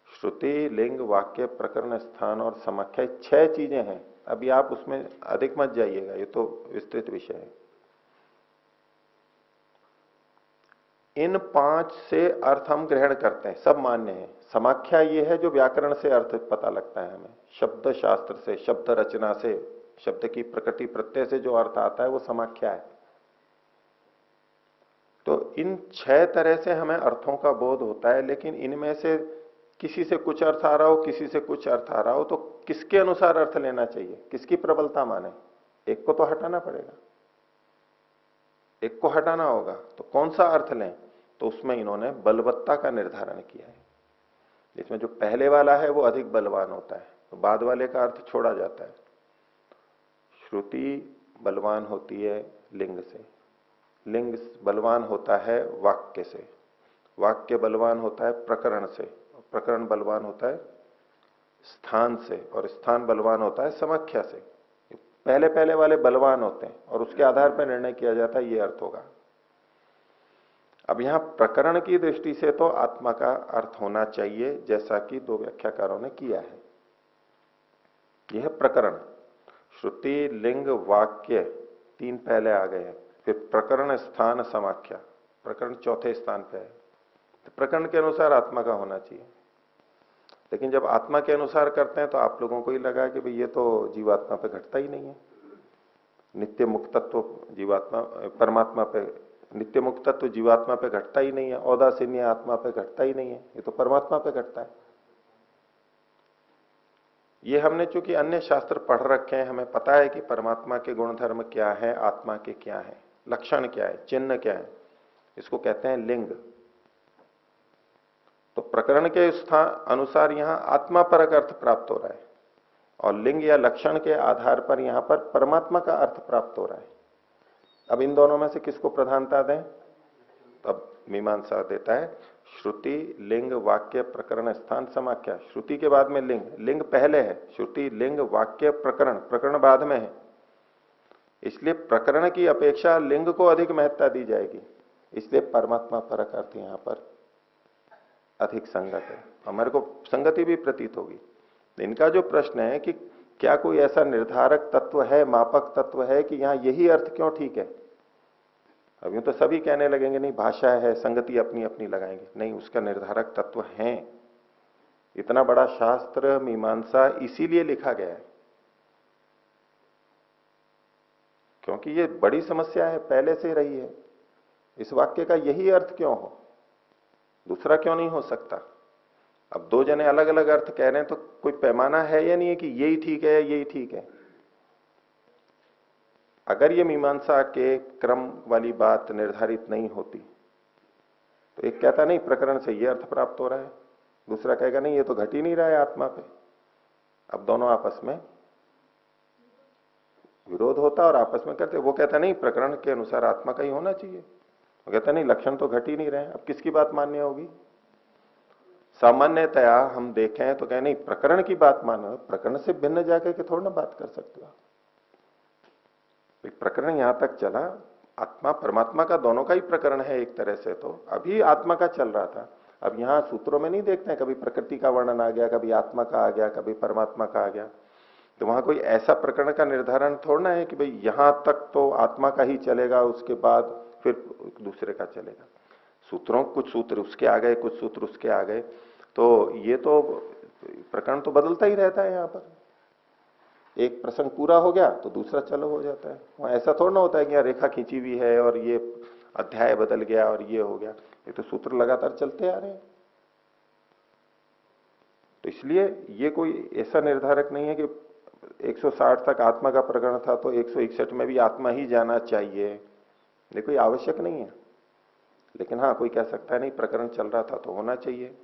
श्रुति, लिंग, वाक्य, प्रकरण, स्थान और समाख्या, 6 चीजें हैं। अभी आप उसमें अधिक मत जाइएगा, ये तो विस्तृत विषय है। इन 5 से अर्थ हम ग्रहण करते हैं, सब मान्य है। समाख्या ये है जो व्याकरण से अर्थ पता लगता है हमें, शब्द शास्त्र से, शब्द रचना से, शब्द की प्रकृति प्रत्यय से जो अर्थ आता है वो समाख्या है। तो इन 6 तरह से हमें अर्थों का बोध होता है, लेकिन इनमें से किसी से कुछ अर्थ आ रहा हो, किसी से कुछ अर्थ आ रहा हो, तो किसके अनुसार अर्थ लेना चाहिए, किसकी प्रबलता माने? एक को तो हटाना पड़ेगा, एक को हटाना होगा, तो कौन सा अर्थ लें? तो उसमें इन्होंने बलवत्ता का निर्धारण किया है। इसमें जो पहले वाला है वो अधिक बलवान होता है, तो बाद वाले का अर्थ छोड़ा जाता है। श्रुति बलवान होती है लिंग से, लिंग बलवान होता है वाक्य से, वाक्य बलवान होता है प्रकरण से, प्रकरण बलवान होता है स्थान से, और स्थान बलवान होता है समाख्या से। पहले पहले वाले बलवान होते हैं और उसके आधार पर निर्णय किया जाता है ये अर्थ होगा। अब यहां प्रकरण की दृष्टि से तो आत्मा का अर्थ होना चाहिए, जैसा कि दो व्याख्याकारों ने किया है। यह प्रकरण, श्रुति, लिंग, वाक्य, तीन पहले आ गए हैं, फिर प्रकरण, स्थान, समाख्या, प्रकरण चौथे स्थान पे है। तो प्रकरण के अनुसार आत्मा का होना चाहिए। लेकिन जब आत्मा के अनुसार करते हैं तो आप लोगों को ही लगा कि भाई ये तो जीवात्मा पे घटता ही नहीं है। नित्य मुक्तत्व जीवात्मा, परमात्मा पे, नित्य मुक्तत्व जीवात्मा पे घटता ही नहीं है, औदासीन्य आत्मा पे घटता ही नहीं है, ये तो परमात्मा पे घटता है। ये हमने चूंकि अन्य शास्त्र पढ़ रखे हैं, हमें पता है कि परमात्मा के गुणधर्म क्या है, आत्मा के क्या है, लक्षण क्या है, चिन्ह क्या है, इसको कहते हैं लिंग। तो प्रकरण के अनुसार यहां आत्मा परक अर्थ प्राप्त हो रहा है, और लिंग या लक्षण के आधार पर यहां पर परमात्मा का अर्थ प्राप्त हो रहा है। अब इन दोनों में से किसको प्रधानता दें? तब मीमांसा देता है श्रुति, लिंग, वाक्य, प्रकरण, स्थान, समाख्या। श्रुति के बाद में लिंग, लिंग पहले है, श्रुति, लिंग, वाक्य, प्रकरण, प्रकरण बाद में है। इसलिए प्रकरण की अपेक्षा लिंग को अधिक महत्ता दी जाएगी, इसलिए परमात्मा परक अर्थ यहां पर अधिक संगत है, हमारे को संगति भी प्रतीत होगी। इनका जो प्रश्न है कि क्या कोई ऐसा निर्धारक तत्व है, मापक तत्व है कि यहां यही अर्थ क्यों ठीक है? अब यूं तो सभी कहने लगेंगे नहीं, भाषा है, संगति अपनी अपनी लगाएंगे। नहीं, उसका निर्धारक तत्व है। इतना बड़ा शास्त्र मीमांसा इसीलिए लिखा गया है क्योंकि ये बड़ी समस्या है, पहले से रही है। इस वाक्य का यही अर्थ क्यों हो, दूसरा क्यों नहीं हो सकता? अब दो जने अलग अलग अर्थ कह रहे हैं तो कोई पैमाना है या नहीं है कि यही ठीक है या यही ठीक है? अगर ये मीमांसा के क्रम वाली बात निर्धारित नहीं होती तो एक कहता नहीं प्रकरण से ये अर्थ प्राप्त हो रहा है, दूसरा कहेगा नहीं ये तो घट ही नहीं रहा है आत्मा पे। अब दोनों आपस में विरोध होता और आपस में करते। वो कहता नहीं प्रकरण के अनुसार आत्मा का ही होना चाहिए, वो कहता नहीं लक्षण तो घट ही नहीं रहे। अब किसकी बात मान्य होगी? सामान्यतया हम देखें तो कहें नहीं प्रकरण की बात मानो, प्रकरण से भिन्न जाकर के थोड़ा ना बात कर सकते हो। प्रकरण यहां तक चला, आत्मा परमात्मा का दोनों का ही प्रकरण है एक तरह से, तो अभी आत्मा का चल रहा था। अब यहां सूत्रों में नहीं देखते हैं, कभी प्रकृति का वर्णन आ गया, कभी आत्मा का आ गया, कभी परमात्मा का आ गया। तो वहां कोई ऐसा प्रकरण का निर्धारण थोड़ा है कि भाई यहां तक तो आत्मा का ही चलेगा, उसके बाद फिर दूसरे का चलेगा। सूत्रों, कुछ सूत्र उसके आ गए, कुछ सूत्र उसके आ गए, तो ये तो प्रकरण तो बदलता ही रहता है। यहाँ पर एक प्रसंग पूरा हो गया तो दूसरा चालू हो जाता है। वहां ऐसा थोड़ा ना होता है कि यहाँ रेखा खींची हुई है और ये अध्याय बदल गया और ये हो गया। ये तो सूत्र लगातार चलते आ रहे हैं। तो इसलिए ये कोई ऐसा निर्धारक नहीं है कि 160 तक आत्मा का प्रकरण था तो 161 में भी आत्मा ही जाना चाहिए, ये कोई आवश्यक नहीं है। लेकिन हाँ, कोई कह सकता है नहीं प्रकरण चल रहा था तो होना चाहिए।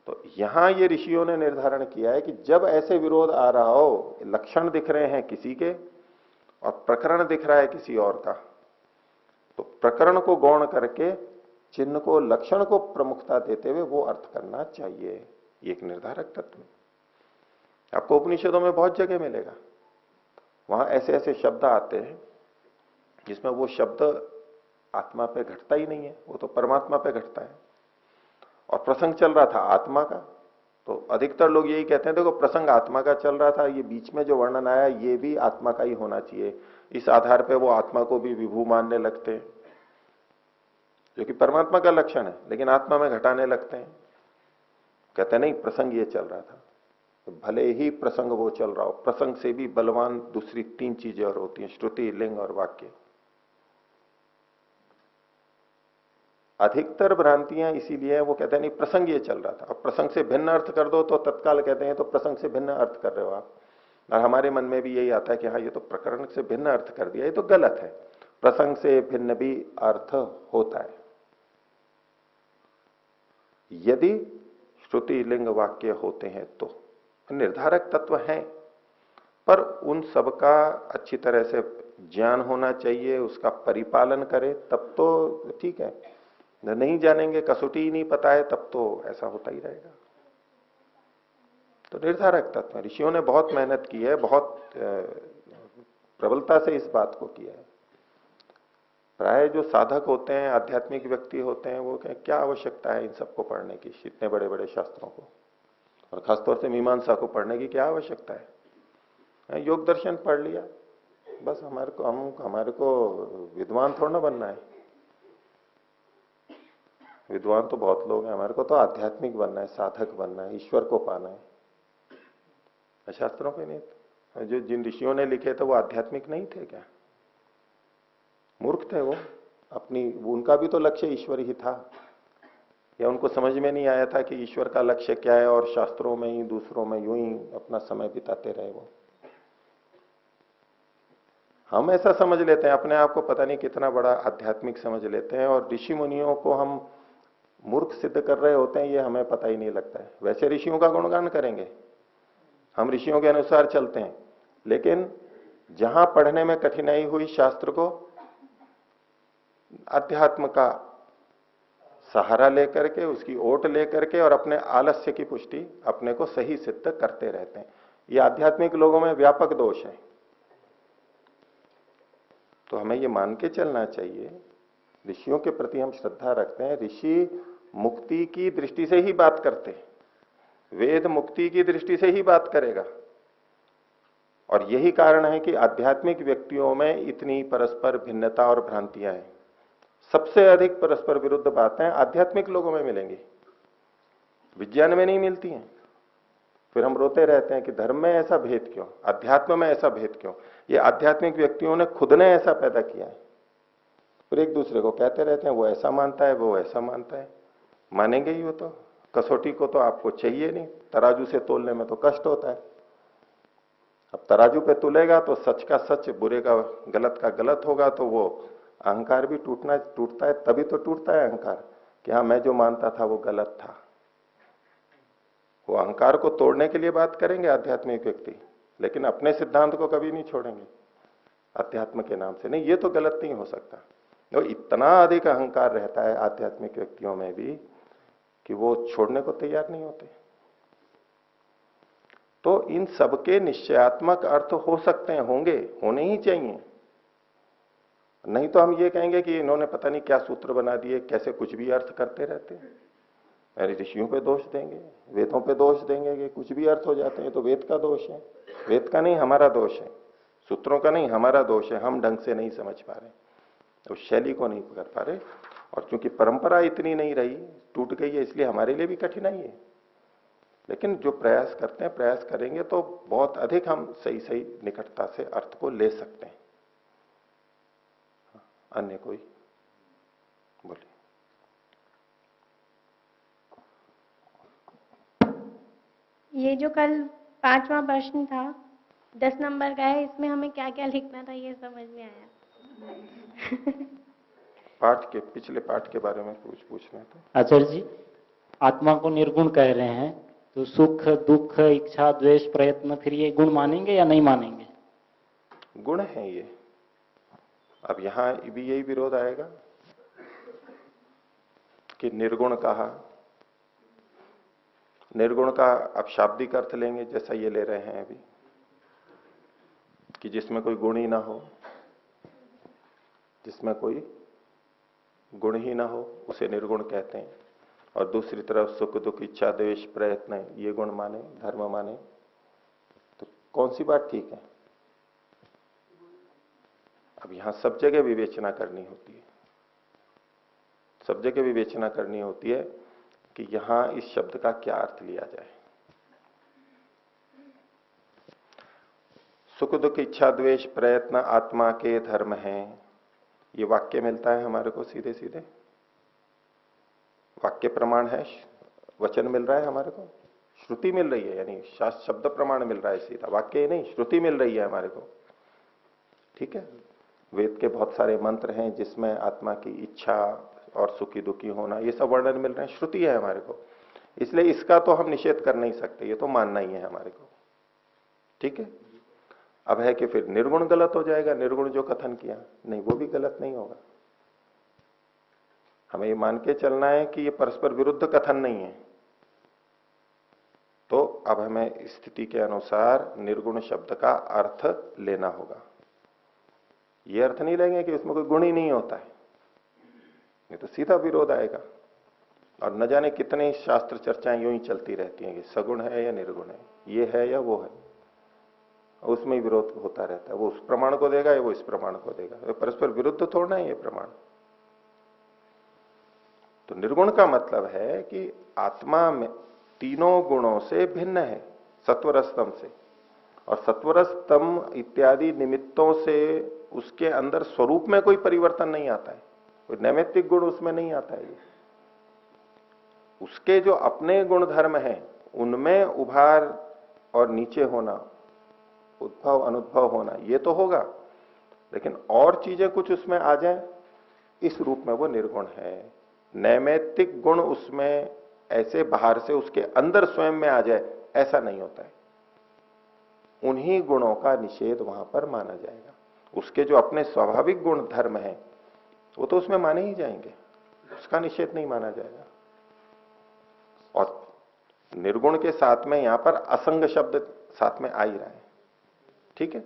तो यहां ये ऋषियों ने निर्धारण किया है कि जब ऐसे विरोध आ रहा हो, लक्षण दिख रहे हैं किसी के और प्रकरण दिख रहा है किसी और का, तो प्रकरण को गौण करके चिन्ह को, लक्षण को प्रमुखता देते हुए वो अर्थ करना चाहिए। ये एक निर्धारक तत्व आपको उपनिषदों में बहुत जगह मिलेगा। वहां ऐसे ऐसे शब्द आते हैं जिसमें वो शब्द आत्मा पे घटता ही नहीं है, वो तो परमात्मा पे घटता है। और प्रसंग चल रहा था आत्मा का, तो अधिकतर लोग यही कहते हैं देखो प्रसंग आत्मा का चल रहा था, ये बीच में जो वर्णन आया ये भी आत्मा का ही होना चाहिए। इस आधार पे वो आत्मा को भी विभू मानने लगते हैं, जो कि परमात्मा का लक्षण है, लेकिन आत्मा में घटाने लगते हैं। कहते हैं नहीं प्रसंग ये चल रहा था, तो भले ही प्रसंग वो चल रहा हो, प्रसंग से भी बलवान दूसरी तीन चीजें और होती हैं, श्रुति, लिंग और वाक्य। अधिकतर भ्रांतियां इसीलिए वो कहते हैं नहीं प्रसंग ये चल रहा था। अब प्रसंग से भिन्न अर्थ कर दो तो तत्काल कहते हैं तो प्रसंग से भिन्न अर्थ कर रहे हो आप। और हमारे मन में भी यही आता है कि हाँ ये तो प्रकरण से भिन्न अर्थ कर दिया, ये तो गलत है। प्रसंग से भिन्न भी अर्थ होता है यदि श्रुति, लिंग, वाक्य होते हैं तो निर्धारक तत्व हैं, पर उन सबका अच्छी तरह से ज्ञान होना चाहिए, उसका परिपालन करे तब तो ठीक है। नहीं जानेंगे, कसौटी ही नहीं पता है, तब तो ऐसा होता ही रहेगा। तो निर्धारक तत्व ऋषियों ने बहुत मेहनत की है, बहुत प्रबलता से इस बात को किया है। प्राय जो साधक होते हैं, आध्यात्मिक व्यक्ति होते हैं, वो कहें क्या आवश्यकता है इन सबको पढ़ने की, इतने बड़े बड़े शास्त्रों को, और खासतौर से मीमांसा को पढ़ने की क्या आवश्यकता है? योग दर्शन पढ़ लिया बस, हमारे को विद्वान थोड़ा ना बनना है। विद्वान तो बहुत लोग हैं, हमारे को तो आध्यात्मिक बनना है, साधक बनना है, ईश्वर को पाना है। शास्त्रों के नहीं, जो जिन ऋषियों ने लिखे थे वो आध्यात्मिक नहीं थे क्या? मूर्ख थे वो। उनका भी तो लक्ष्य ईश्वर ही था, या उनको समझ में नहीं आया था कि ईश्वर का लक्ष्य क्या है, और शास्त्रों में ही दूसरों में यूं ही अपना समय बिताते रहे वो। हम ऐसा समझ लेते हैं अपने आप को, पता नहीं कितना बड़ा आध्यात्मिक समझ लेते हैं, और ऋषि मुनियों को हम मूर्ख सिद्ध कर रहे होते हैं, ये हमें पता ही नहीं लगता है। वैसे ऋषियों का गुणगान करेंगे, हम ऋषियों के अनुसार चलते हैं, लेकिन जहां पढ़ने में कठिनाई हुई शास्त्र को, अध्यात्म का सहारा लेकर के, उसकी ओट लेकर के, और अपने आलस्य की पुष्टि अपने को सही सिद्ध करते रहते हैं। ये आध्यात्मिक लोगों में व्यापक दोष है। तो हमें ये मान के चलना चाहिए, ऋषियों के प्रति हम श्रद्धा रखते हैं। ऋषि मुक्ति की दृष्टि से ही बात करते हैं, वेद मुक्ति की दृष्टि से ही बात करेगा, और यही कारण है कि आध्यात्मिक व्यक्तियों में इतनी परस्पर भिन्नता और भ्रांतियां हैं। सबसे अधिक परस्पर विरुद्ध बातें आध्यात्मिक लोगों में मिलेंगी, विज्ञान में नहीं मिलती हैं। फिर हम रोते रहते हैं कि धर्म में ऐसा भेद क्यों, अध्यात्म में ऐसा भेद क्यों? ये आध्यात्मिक व्यक्तियों ने खुद ने ऐसा पैदा किया है। फिर एक दूसरे को कहते रहते हैं वो ऐसा मानता है, वो ऐसा मानता है। मानेंगे ही वो तो, कसौटी को तो आपको चाहिए नहीं, तराजू से तोलने में तो कष्ट होता है। अब तराजू पे तुलेगा तो सच का सच, बुरे का गलत का गलत होगा, तो वो अहंकार भी टूटता है। तभी तो टूटता है अहंकार कि हाँ मैं जो मानता था वो गलत था। वो अहंकार को तोड़ने के लिए बात करेंगे आध्यात्मिक व्यक्ति, लेकिन अपने सिद्धांत को कभी नहीं छोड़ेंगे अध्यात्म के नाम से। नहीं, ये तो गलत नहीं हो सकता। तो इतना अधिक अहंकार रहता है आध्यात्मिक व्यक्तियों में भी कि वो छोड़ने को तैयार नहीं होते। तो इन सबके निश्चयात्मक अर्थ हो सकते हैं, होंगे, होने ही चाहिए। नहीं तो हम ये कहेंगे कि इन्होंने पता नहीं क्या सूत्र बना दिए, कैसे कुछ भी अर्थ करते रहते हैं। अरे ऋषियों पे दोष देंगे, वेदों पे दोष देंगे कि कुछ भी अर्थ हो जाते हैं, तो वेद का दोष है। वेद का नहीं हमारा दोष है, सूत्रों का नहीं हमारा दोष है। हम ढंग से नहीं समझ पा रहे, तो शैली को नहीं कर पा रहे, और चूंकि परंपरा इतनी नहीं रही, टूट गई है, इसलिए हमारे लिए भी कठिनाई है। लेकिन जो प्रयास करते हैं, प्रयास करेंगे तो बहुत अधिक हम सही सही निकटता से अर्थ को ले सकते हैं। अन्य कोई बोलिए। ये जो कल 5वां प्रश्न था 10 नंबर का है, इसमें हमें क्या क्या लिखना था ये समझ में आया। पाठ के पिछले पाठ के बारे में पूछना था। आचार्य जी, आत्मा को निर्गुण कह रहे हैं, तो सुख दुख इच्छा द्वेष प्रयत्न, फिर ये गुण मानेंगे या नहीं मानेंगे? गुण है ये। अब यहां भी यही विरोध आएगा कि निर्गुण कहा। निर्गुण का अब शाब्दिक अर्थ लेंगे, जैसा ये ले रहे हैं अभी, कि जिसमें कोई गुण ही ना हो, जिसमें कोई गुण ही ना हो उसे निर्गुण कहते हैं। और दूसरी तरफ सुख दुख इच्छा द्वेष प्रयत्न, ये गुण माने, धर्म माने। तो कौन सी बात ठीक है? अब यहां सब जगह विवेचना करनी होती है, सब जगह विवेचना करनी होती है कि यहां इस शब्द का क्या अर्थ लिया जाए। सुख दुख इच्छा द्वेष प्रयत्न आत्मा के धर्म हैं, ये वाक्य मिलता है हमारे को सीधे सीधे, वाक्य प्रमाण है, वचन मिल रहा है हमारे को, श्रुति मिल रही है, यानी शास्त्र शब्द प्रमाण मिल रहा है सीधा, वाक्य नहीं, श्रुति मिल रही है हमारे को। ठीक है, वेद के बहुत सारे मंत्र हैं जिसमें आत्मा की इच्छा और सुखी दुखी होना, ये सब वर्णन मिल रहे हैं, श्रुति है हमारे को। इसलिए इसका तो हम निषेध कर नहीं सकते, ये तो मानना ही है हमारे को। ठीक है, अब है कि फिर निर्गुण गलत हो जाएगा, निर्गुण जो कथन किया, नहीं वो भी गलत नहीं होगा। हमें ये मान के चलना है कि ये परस्पर विरुद्ध कथन नहीं है। तो अब हमें स्थिति के अनुसार निर्गुण शब्द का अर्थ लेना होगा। ये अर्थ नहीं लेंगे कि उसमें कोई गुण ही नहीं होता है, ये तो सीधा विरोध आएगा। और न जाने कितने शास्त्र चर्चाएं यूं ही चलती रहती हैं कि सगुण है या निर्गुण है, ये है या वो है, उसमें ही विरोध होता रहता है। वो उस प्रमाण को देगा या वो इस प्रमाण को देगा, तो परस्पर विरुद्ध थोड़ा है ये प्रमाण। तो निर्गुण का मतलब है कि आत्मा में तीनों गुणों से भिन्न है, सत्वर स्तंभ से, और सत्वर स्तंभ इत्यादि निमित्तों से उसके अंदर स्वरूप में कोई परिवर्तन नहीं आता है, कोई नैमित्तिक गुण उसमें नहीं आता है। ये उसके जो अपने गुण धर्म हैं उनमें उभार और नीचे होना, उद्भव अनुद्भव होना, ये तो होगा, लेकिन और चीजें कुछ उसमें आ जाएं, इस रूप में वो निर्गुण है। नैमित्तिक गुण उसमें ऐसे बाहर से उसके अंदर स्वयं में आ जाए, ऐसा नहीं होता है। उन्हीं गुणों का निषेध वहां पर माना जाएगा। उसके जो अपने स्वाभाविक गुण धर्म हैं वो तो उसमें माने ही जाएंगे, उसका निषेध नहीं माना जाएगा। और निर्गुण के साथ में यहां पर असंग शब्द साथ में आ ही रहा है, ठीक है।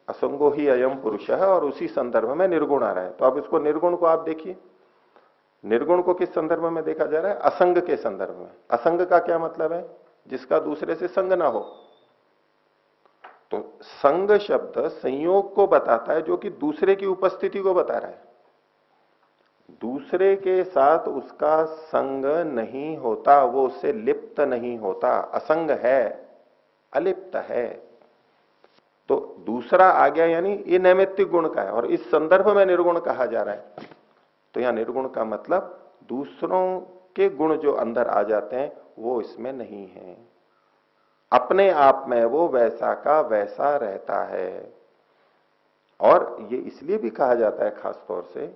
असंगो ही अयम पुरुष है, और उसी संदर्भ में निर्गुण आ रहा है। तो अब इसको निर्गुण को आप देखिए, निर्गुण को किस संदर्भ में देखा जा रहा है? असंग के संदर्भ में। असंग का क्या मतलब है? जिसका दूसरे से संग ना हो। तो संग शब्द संयोग को बताता है, जो कि दूसरे की उपस्थिति को बता रहा है। दूसरे के साथ उसका संग नहीं होता, वो उससे लिप्त नहीं होता, असंग है, अलिप्त है। तो दूसरा आ गया, यानी ये नैमित्तिक गुण का है, और इस संदर्भ में निर्गुण कहा जा रहा है। तो यहां निर्गुण का मतलब दूसरों के गुण जो अंदर आ जाते हैं वो इसमें नहीं है, अपने आप में वो वैसा का वैसा रहता है। और ये इसलिए भी कहा जाता है खास तौर से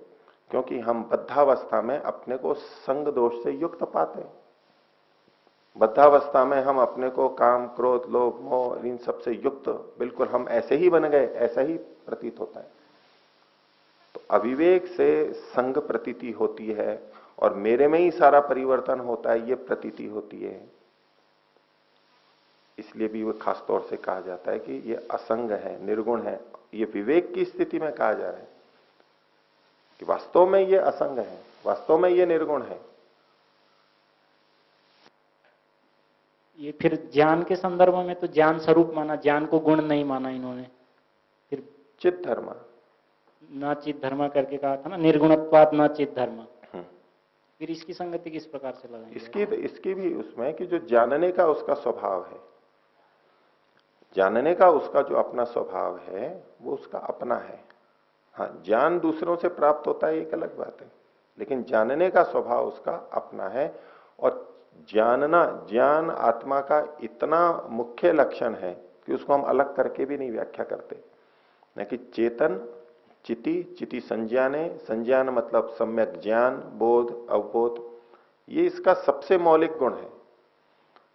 क्योंकि हम बद्धावस्था में अपने को संग दोष से युक्त पाते हैं। बद्धावस्था में हम अपने को काम, क्रोध, लोभ, मोह इन सब से युक्त बिल्कुल हम ऐसे ही बन गए, ऐसा ही प्रतीत होता है। तो अविवेक से संग प्रतीति होती है और मेरे में ही सारा परिवर्तन होता है, ये प्रतीति होती है। इसलिए भी वो खास तौर से कहा जाता है कि ये असंग है, निर्गुण है। ये विवेक की स्थिति में कहा जा रहा है कि वास्तव में ये असंग है, वास्तव में ये निर्गुण है। ये फिर ज्ञान के संदर्भ में तो ज्ञान स्वरूप माना, ज्ञान को गुण नहीं माना इन्होंने। फिर चित धर्म, न चित धर्म करके कहा था ना, निर्गुणत्वात् न चित धर्म। फिर इसकी संगति किस प्रकार से लगाएंगे? इसकी भी उसमें कि जो जानने का उसका स्वभाव है, जानने का उसका जो अपना स्वभाव है वो उसका अपना है। हाँ, ज्ञान दूसरों से प्राप्त होता है एक अलग बात है, लेकिन जानने का स्वभाव उसका अपना है। और जानना, ज्ञान आत्मा का इतना मुख्य लक्षण है कि उसको हम अलग करके भी नहीं व्याख्या करते। न कि चेतन, चिति, चिति संज्ञाने, संज्ञान मतलब सम्यक ज्ञान, बोध, अवबोध, ये इसका सबसे मौलिक गुण है।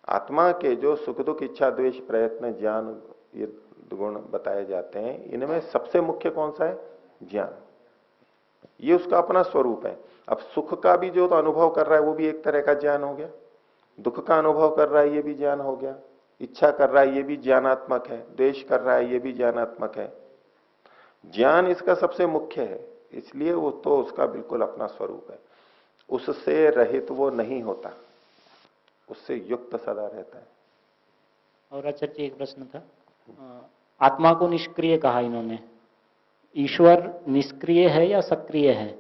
आत्मा के जो सुख दुख, इच्छा, द्वेष, प्रयत्न, ज्ञान, ये गुण बताए जाते हैं, इनमें सबसे मुख्य कौन सा है? ज्ञान। ये उसका अपना स्वरूप है। अब सुख का भी जो तो अनुभव कर रहा है वो भी एक तरह का ज्ञान हो गया, दुख का अनुभव कर रहा है ये भी ज्ञान हो गया, इच्छा कर रहा है ये भी ज्ञानात्मक है, द्वेष कर रहा है ये भी ज्ञानात्मक है। ज्ञान इसका सबसे मुख्य है, इसलिए वो तो उसका बिल्कुल अपना स्वरूप है। उससे रहित वो नहीं होता, उससे युक्त सदा रहता है। और आचार्य जी एक प्रश्न था, आत्मा को निष्क्रिय कहा इन्होंने, ईश्वर निष्क्रिय है या सक्रिय है?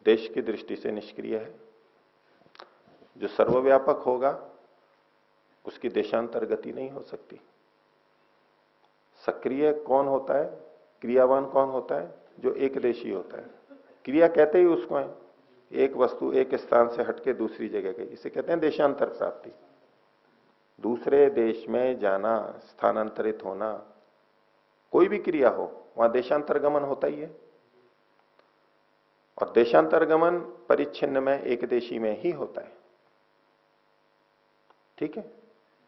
देश की दृष्टि से निष्क्रिय है। जो सर्वव्यापक होगा उसकी देशांतर गति नहीं हो सकती। सक्रिय कौन होता है, क्रियावान कौन होता है? जो एक देशी होता है। क्रिया कहते ही उसको है, एक वस्तु एक स्थान से हटके दूसरी जगह गई, इसे कहते हैं देशांतर प्राप्ति। दूसरे देश में जाना, स्थानांतरित होना, कोई भी क्रिया हो वहां देशांतर गमन होता ही है। और देशांतर गमन परिच्छिन्न में, एक देशी में ही होता है, ठीक है।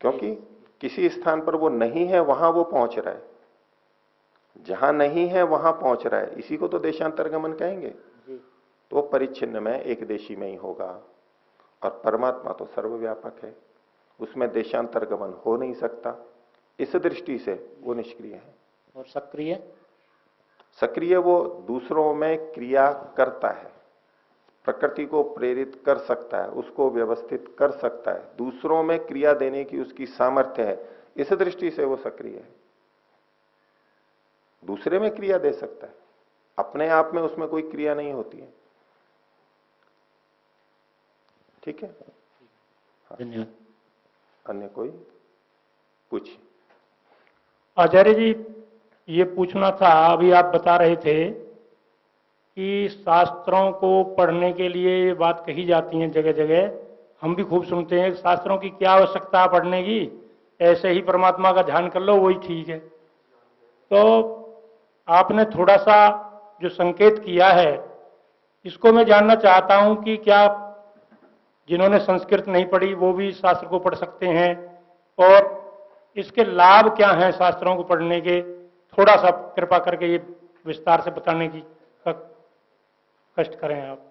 क्योंकि किसी स्थान पर वो नहीं है वहां वो पहुंच रहा है, जहां नहीं है वहां पहुंच रहा है, इसी को तो देशांतर गमन कहेंगे। तो परिच्छिन्न में, एक देशी में ही होगा। और परमात्मा तो सर्वव्यापक है, उसमें देशांतर गमन हो नहीं सकता। इस दृष्टि से वो निष्क्रिय है। और सक्रिय? सक्रिय वो दूसरों में क्रिया करता है, प्रकृति को प्रेरित कर सकता है, उसको व्यवस्थित कर सकता है, दूसरों में क्रिया देने की उसकी सामर्थ्य है, इस दृष्टि से वो सक्रिय है। दूसरे में क्रिया दे सकता है, अपने आप में उसमें कोई क्रिया नहीं होती है। ठीक है, धन्यवाद। अन्य कोई पूछिए। आचार्य जी, ये पूछना था, अभी आप बता रहे थे कि शास्त्रों को पढ़ने के लिए ये बात कही जाती है जगह जगह, हम भी खूब सुनते हैं, शास्त्रों की क्या आवश्यकता है पढ़ने की, ऐसे ही परमात्मा का ध्यान कर लो वही ठीक है। तो आपने थोड़ा सा जो संकेत किया है, इसको मैं जानना चाहता हूं कि क्या जिन्होंने संस्कृत नहीं पढ़ी वो भी शास्त्र को पढ़ सकते हैं, और इसके लाभ क्या हैं शास्त्रों को पढ़ने के, थोड़ा सा कृपा करके ये विस्तार से बताने की कष्ट करें आप।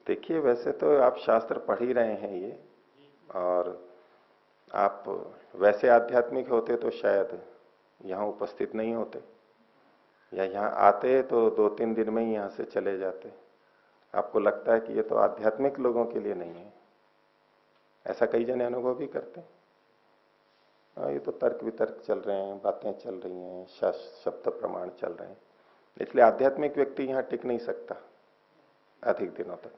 देखिए, वैसे तो आप शास्त्र पढ़ ही रहे हैं ये, और आप वैसे आध्यात्मिक होते तो शायद यहां उपस्थित नहीं होते, या यहां आते तो 2-3 दिन में ही यहां से चले जाते। आपको लगता है कि ये तो आध्यात्मिक लोगों के लिए नहीं है, ऐसा कई जने अनुभव भी करते हैं। ये तो तर्क वितर्क चल रहे हैं, बातें चल रही हैं, शब्द प्रमाण चल रहे हैं, इसलिए आध्यात्मिक व्यक्ति यहां टिक नहीं सकता अधिक दिनों तक,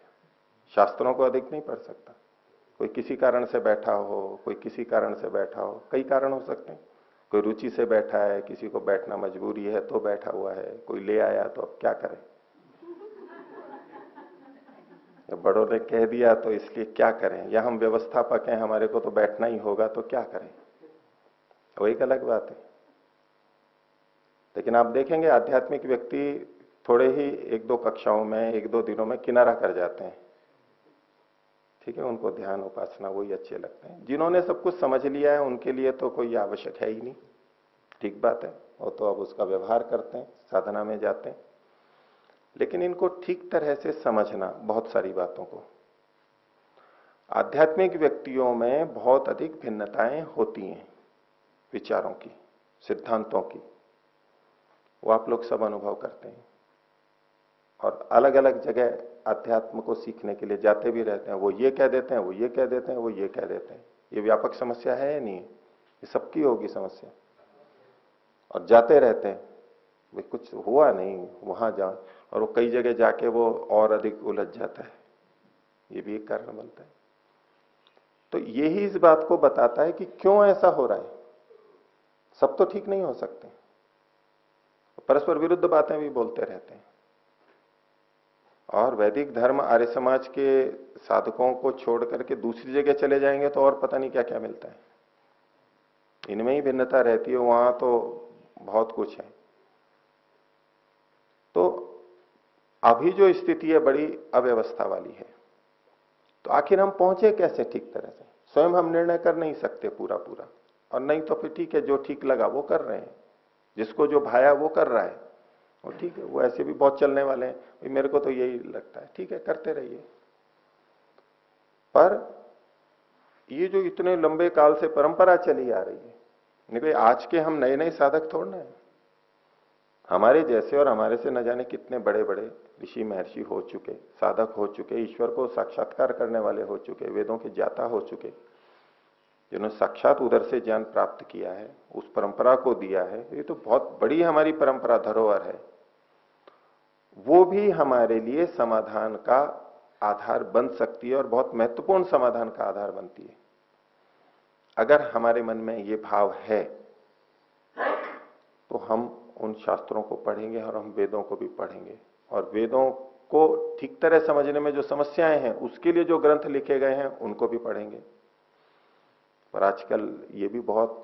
शास्त्रों को अधिक नहीं पढ़ सकता। कोई किसी कारण से बैठा हो, कोई किसी कारण से बैठा हो, कई कारण हो सकते हैं। कोई रुचि से बैठा है, किसी को बैठना मजबूरी है तो बैठा हुआ है, कोई ले आया तो अब क्या करे, बड़ों ने कह दिया तो इसलिए क्या करें, या हम व्यवस्थापक हैं हमारे को तो बैठना ही होगा तो क्या करें, वो एक अलग बात है। लेकिन आप देखेंगे आध्यात्मिक व्यक्ति थोड़े ही 1-2 कक्षाओं में, 1-2 दिनों में किनारा कर जाते हैं। ठीक है, उनको ध्यान उपासना वही अच्छे लगते हैं। जिन्होंने सब कुछ समझ लिया है उनके लिए तो कोई आवश्यक है ही नहीं, ठीक बात है, वो तो अब उसका व्यवहार करते हैं, साधना में जाते हैं। लेकिन इनको ठीक तरह से समझना, बहुत सारी बातों को, आध्यात्मिक व्यक्तियों में बहुत अधिक भिन्नताएं होती हैं, विचारों की, सिद्धांतों की, वो आप लोग सब अनुभव करते हैं, और अलग अलग जगह अध्यात्म को सीखने के लिए जाते भी रहते हैं। वो ये कह देते हैं, वो ये कह देते हैं, वो ये कह देते हैं। ये व्यापक समस्या है या नहीं है? ये सबकी होगी समस्या, और जाते रहते हैं, भाई कुछ हुआ नहीं वहां जाओ, और वो कई जगह जाके वो और अधिक उलझ जाता है, ये भी एक कारण बनता है। तो यही इस बात को बताता है कि क्यों ऐसा हो रहा है। सब तो ठीक नहीं हो सकते, परस्पर विरुद्ध बातें भी बोलते रहते हैं, और वैदिक धर्म आर्य समाज के साधकों को छोड़ करके दूसरी जगह चले जाएंगे तो और पता नहीं क्या क्या मिलता है। इनमें ही भिन्नता रहती है, वहां तो बहुत कुछ है। तो अभी जो स्थिति है बड़ी अव्यवस्था वाली है, तो आखिर हम पहुंचे कैसे ठीक तरह से? स्वयं हम निर्णय कर नहीं सकते पूरा पूरा, और नहीं तो फिर ठीक है, जो ठीक लगा वो कर रहे हैं, जिसको जो भाया वो कर रहा है, वो ठीक है, वो ऐसे भी बहुत चलने वाले हैं, मेरे को तो यही लगता है, ठीक है करते रहिए। पर ये जो इतने लंबे काल से परंपरा चली आ रही है, नहीं कोई आज के हम नए नए साधक थोड़ना है, हमारे जैसे और हमारे से न जाने कितने बड़े बड़े ऋषि महर्षि हो चुके, साधक हो चुके, ईश्वर को साक्षात्कार करने वाले हो चुके, वेदों के ज्ञाता हो चुके, जिन्होंने साक्षात उधर से ज्ञान प्राप्त किया है, उस परंपरा को दिया है। ये तो बहुत बड़ी हमारी परंपरा धरोहर है, वो भी हमारे लिए समाधान का आधार बन सकती है, और बहुत महत्वपूर्ण समाधान का आधार बनती है। अगर हमारे मन में ये भाव है तो हम उन शास्त्रों को पढ़ेंगे और हम वेदों को भी पढ़ेंगे, और वेदों को ठीक तरह समझने में जो समस्याएं हैं उसके लिए जो ग्रंथ लिखे गए हैं उनको भी पढ़ेंगे। पर आजकल ये भी बहुत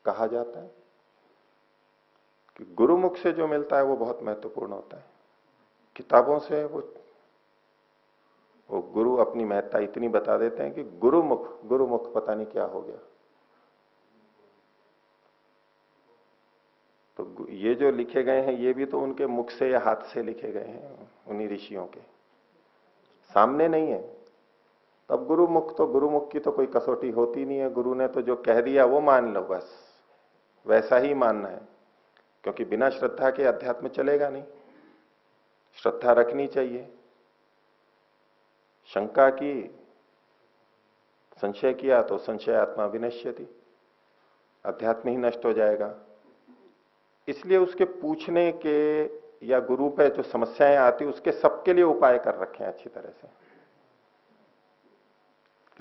कहा जाता है कि गुरुमुख से जो मिलता है वो बहुत महत्वपूर्ण होता है। किताबों से वो गुरु अपनी महत्ता इतनी बता देते हैं कि गुरुमुख पता नहीं क्या हो गया। तो ये जो लिखे गए हैं ये भी तो उनके मुख से या हाथ से लिखे गए हैं, उन्हीं ऋषियों के सामने नहीं है। तब गुरुमुख तो गुरुमुख की तो कोई कसौटी होती नहीं है। गुरु ने तो जो कह दिया वो मान लो, बस वैसा ही मानना है, क्योंकि बिना श्रद्धा के अध्यात्म चलेगा नहीं। श्रद्धा रखनी चाहिए। शंका की, संशय किया तो संशय आत्मा विनश्यति, अध्यात्म ही नष्ट हो जाएगा। इसलिए उसके पूछने के या गुरु पे जो समस्याएं आती उसके सबके लिए उपाय कर रखे हैं अच्छी तरह से,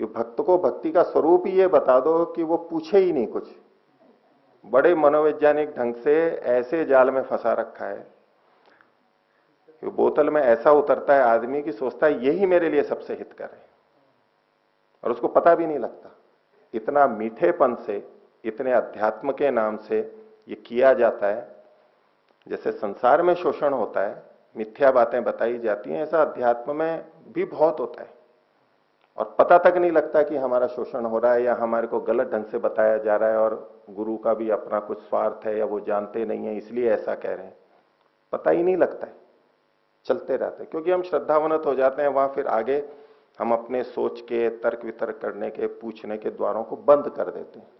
कि भक्त को भक्ति का स्वरूप ही ये बता दो कि वो पूछे ही नहीं कुछ। बड़े मनोवैज्ञानिक ढंग से ऐसे जाल में फंसा रखा है कि बोतल में ऐसा उतरता है आदमी की सोचता है यही मेरे लिए सबसे हितकर है, और उसको पता भी नहीं लगता। इतना मीठेपन से, इतने अध्यात्म के नाम से ये किया जाता है। जैसे संसार में शोषण होता है, मिथ्या बातें बताई जाती हैं, ऐसा अध्यात्म में भी बहुत होता है, और पता तक नहीं लगता कि हमारा शोषण हो रहा है या हमारे को गलत ढंग से बताया जा रहा है, और गुरु का भी अपना कुछ स्वार्थ है या वो जानते नहीं है इसलिए ऐसा कह रहे हैं। पता ही नहीं लगता है, चलते रहते हैं, क्योंकि हम श्रद्धावनत हो जाते हैं। वहां फिर आगे हम अपने सोच के, तर्क वितर्क करने के, पूछने के द्वारों को बंद कर देते हैं।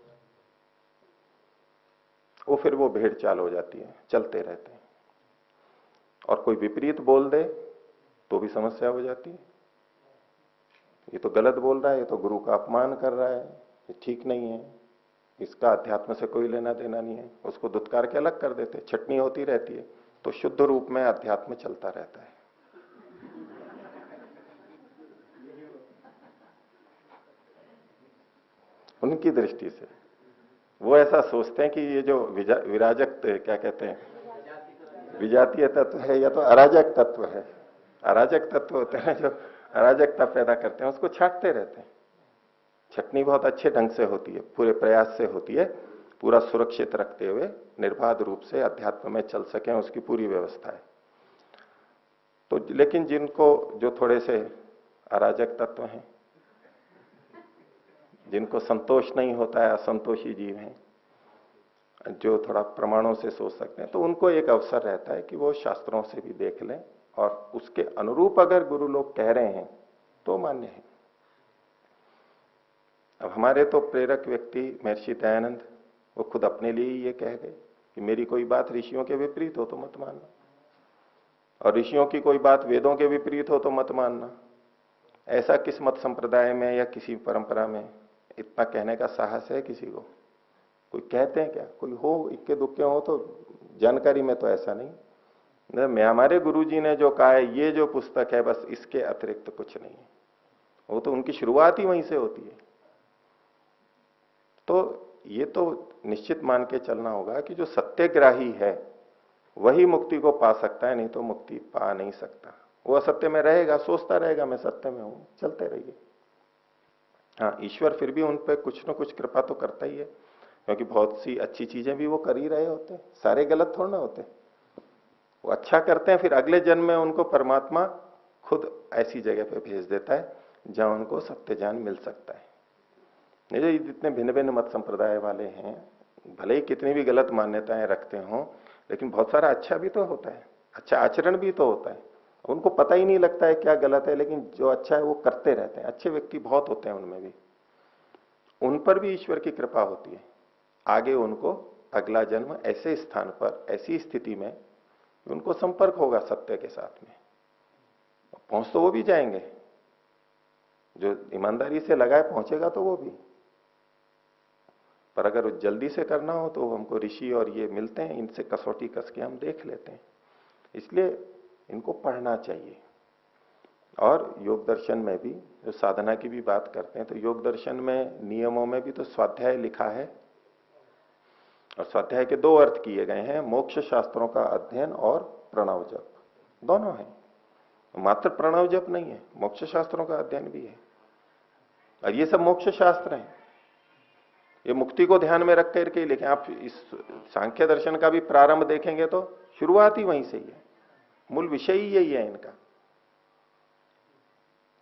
वो फिर वो भेड़ चाल हो जाती है, चलते रहते हैं। और कोई विपरीत बोल दे तो भी समस्या हो जाती है। ये तो गलत बोल रहा है, ये तो गुरु का अपमान कर रहा है, ये ठीक नहीं है, इसका अध्यात्म से कोई लेना देना नहीं है। उसको दुत्कार के अलग कर देते, छटनी होती रहती है, तो शुद्ध रूप में अध्यात्म चलता रहता है। उनकी दृष्टि से वो ऐसा सोचते हैं कि ये जो विराजक क्या कहते हैं, विजातीय तत्व है या तो अराजक तत्व है। अराजक तत्व होते हैं जो अराजकता पैदा करते हैं, उसको छांटते रहते हैं। छटनी बहुत अच्छे ढंग से होती है, पूरे प्रयास से होती है, पूरा सुरक्षित रखते हुए निर्बाध रूप से अध्यात्म में चल सके, उसकी पूरी व्यवस्था है। तो लेकिन जिनको जो थोड़े से अराजक तत्व हैं, जिनको संतोष नहीं होता है, असंतोषी जीव हैं, जो थोड़ा प्रमाणों से सोच सकते हैं, तो उनको एक अवसर रहता है कि वो शास्त्रों से भी देख लें, और उसके अनुरूप अगर गुरु लोग कह रहे हैं तो मान्य है। अब हमारे तो प्रेरक व्यक्ति महर्षि दयानंद, वो खुद अपने लिए ही ये कह गए कि मेरी कोई बात ऋषियों के विपरीत हो तो मत मानना, और ऋषियों की कोई बात वेदों के विपरीत हो तो मत मानना। ऐसा किस मत संप्रदाय में या किसी परंपरा में इतना कहने का साहस है किसी को? कोई कहते हैं क्या? कोई हो, इक्के दुक्के हो, तो जानकारी में तो ऐसा नहीं। मैं, हमारे गुरुजी ने जो कहा है, ये जो पुस्तक है, बस इसके अतिरिक्त कुछ नहीं है। वो तो उनकी शुरुआत ही वहीं से होती है। तो ये तो निश्चित मान के चलना होगा कि जो सत्यग्राही है वही मुक्ति को पा सकता है, नहीं तो मुक्ति पा नहीं सकता। वो असत्य में रहेगा, सोचता रहेगा मैं सत्य में हूं, चलते रहिए। हाँ, ईश्वर फिर भी उन पर कुछ न कुछ कृपा तो करता ही है, क्योंकि बहुत सी अच्छी चीजें भी वो कर ही रहे होते हैं, सारे गलत थोड़ा ना होते। वो अच्छा करते हैं, फिर अगले जन्म में उनको परमात्मा खुद ऐसी जगह पे भेज देता है जहां उनको सत्य ज्ञान मिल सकता है। नहीं, जितने भिन्न भिन्न मत संप्रदाय वाले हैं, भले ही कितनी भी गलत मान्यताएं रखते हों, लेकिन बहुत सारा अच्छा भी तो होता है, अच्छा आचरण भी तो होता है। उनको पता ही नहीं लगता है क्या गलत है, लेकिन जो अच्छा है वो करते रहते हैं। अच्छे व्यक्ति बहुत होते हैं उनमें भी, उन पर भी ईश्वर की कृपा होती है। आगे उनको अगला जन्म ऐसे स्थान पर, ऐसी स्थिति में उनको संपर्क होगा सत्य के साथ में, पहुंच तो वो भी जाएंगे। जो ईमानदारी से लगाए पहुंचेगा तो वो भी, पर अगर जल्दी से करना हो तो हमको ऋषि और ये मिलते हैं, इनसे कसौटी कस के हम देख लेते हैं। इसलिए इनको पढ़ना चाहिए। और योग दर्शन में भी जो साधना की भी बात करते हैं, तो योग दर्शन में नियमों में भी तो स्वाध्याय लिखा है, और स्वाध्याय के दो अर्थ किए गए हैं, मोक्ष शास्त्रों का अध्ययन और प्रणव जप, दोनों है। मात्र प्रणव जप नहीं है, मोक्ष शास्त्रों का अध्ययन भी है। और ये सब मोक्ष शास्त्र हैं, ये मुक्ति को ध्यान में रख करके लिखे। आप इस सांख्य दर्शन का भी प्रारंभ देखेंगे तो शुरुआत ही वहीं से ही है, मूल विषय ही यही है इनका।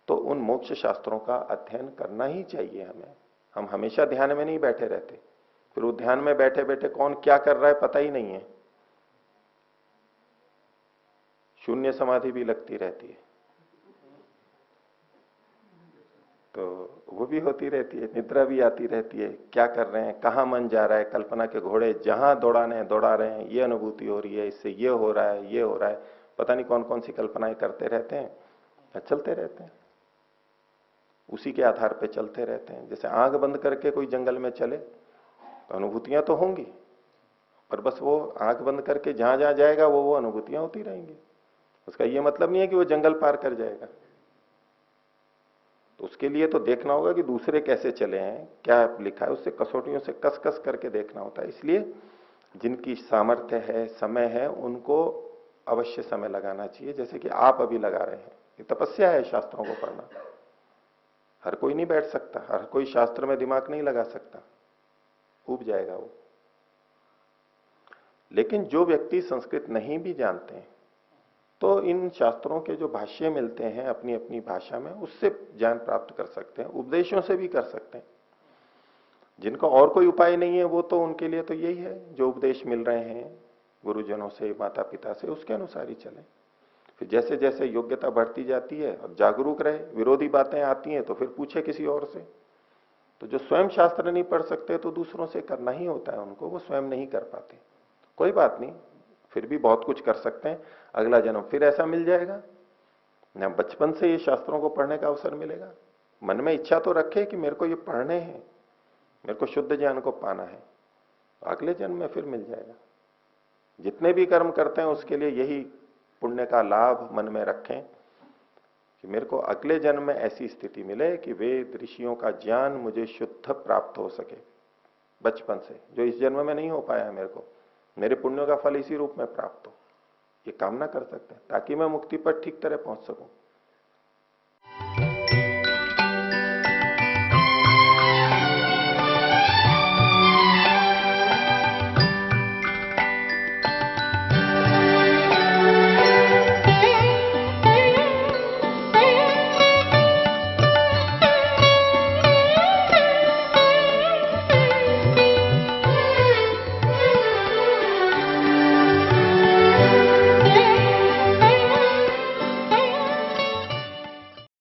तो उन मोक्ष शास्त्रों का अध्ययन करना ही चाहिए हमें। हम हमेशा ध्यान में नहीं बैठे रहते, फिर वो ध्यान में बैठे बैठे कौन क्या कर रहा है पता ही नहीं है, शून्य समाधि भी लगती रहती है। तो वो भी होती रहती है, निद्रा भी आती रहती है, क्या कर रहे हैं, कहाँ मन जा रहा है, कल्पना के घोड़े जहां दौड़ाने हैं दौड़ा रहे हैं, ये अनुभूति हो रही है, इससे ये हो रहा है, ये हो रहा है, पता नहीं कौन कौन सी कल्पनाएं करते रहते हैं, चलते रहते हैं, उसी के आधार पे चलते रहते हैं। जैसे आंख बंद करके कोई जंगल में चले तो अनुभूतियां तो होंगी, पर बस वो आंख बंद करके जहां जहां जाएगा वो अनुभूतियां होती रहेंगी। उसका ये मतलब नहीं है कि वो जंगल पार कर जाएगा। तो उसके लिए तो देखना होगा कि दूसरे कैसे चले हैं, क्या लिखा है, उससे कसौटियों से कस कस करके देखना होता है। इसलिए जिनकी सामर्थ्य है, समय है, उनको अवश्य समय लगाना चाहिए, जैसे कि आप अभी लगा रहे हैं। ये तपस्या है शास्त्रों को पढ़ना। हर कोई नहीं बैठ सकता, हर कोई शास्त्र में दिमाग नहीं लगा सकता, ऊब जाएगा वो। लेकिन जो व्यक्ति संस्कृत नहीं भी जानते हैं तो इन शास्त्रों के जो भाष्य मिलते हैं अपनी अपनी भाषा में, उससे ज्ञान प्राप्त कर सकते हैं, उपदेशों से भी कर सकते हैं। जिनका और कोई उपाय नहीं है वो तो उनके लिए तो यही है, जो उपदेश मिल रहे हैं गुरुजनों से, माता पिता से, उसके अनुसार ही चले। फिर जैसे जैसे योग्यता बढ़ती जाती है और जागरूक रहे, विरोधी बातें आती हैं तो फिर पूछे किसी और से। तो जो स्वयं शास्त्र नहीं पढ़ सकते तो दूसरों से करना ही होता है उनको, वो स्वयं नहीं कर पाते, कोई बात नहीं, फिर भी बहुत कुछ कर सकते हैं। अगला जन्म फिर ऐसा मिल जाएगा ना, बचपन से ये शास्त्रों को पढ़ने का अवसर मिलेगा। मन में इच्छा तो रखे कि मेरे को ये पढ़ने हैं, मेरे को शुद्ध ज्ञान को पाना है, तो अगले जन्म में फिर मिल जाएगा। जितने भी कर्म करते हैं उसके लिए यही पुण्य का लाभ मन में रखें कि मेरे को अगले जन्म में ऐसी स्थिति मिले कि वेद ऋषियों का ज्ञान मुझे शुद्ध प्राप्त हो सके बचपन से, जो इस जन्म में नहीं हो पाया है मेरे को, मेरे पुण्यों का फल इसी रूप में प्राप्त हो। ये कामना कर सकते हैं ताकि मैं मुक्ति पर ठीक तरह पहुंच सकूं।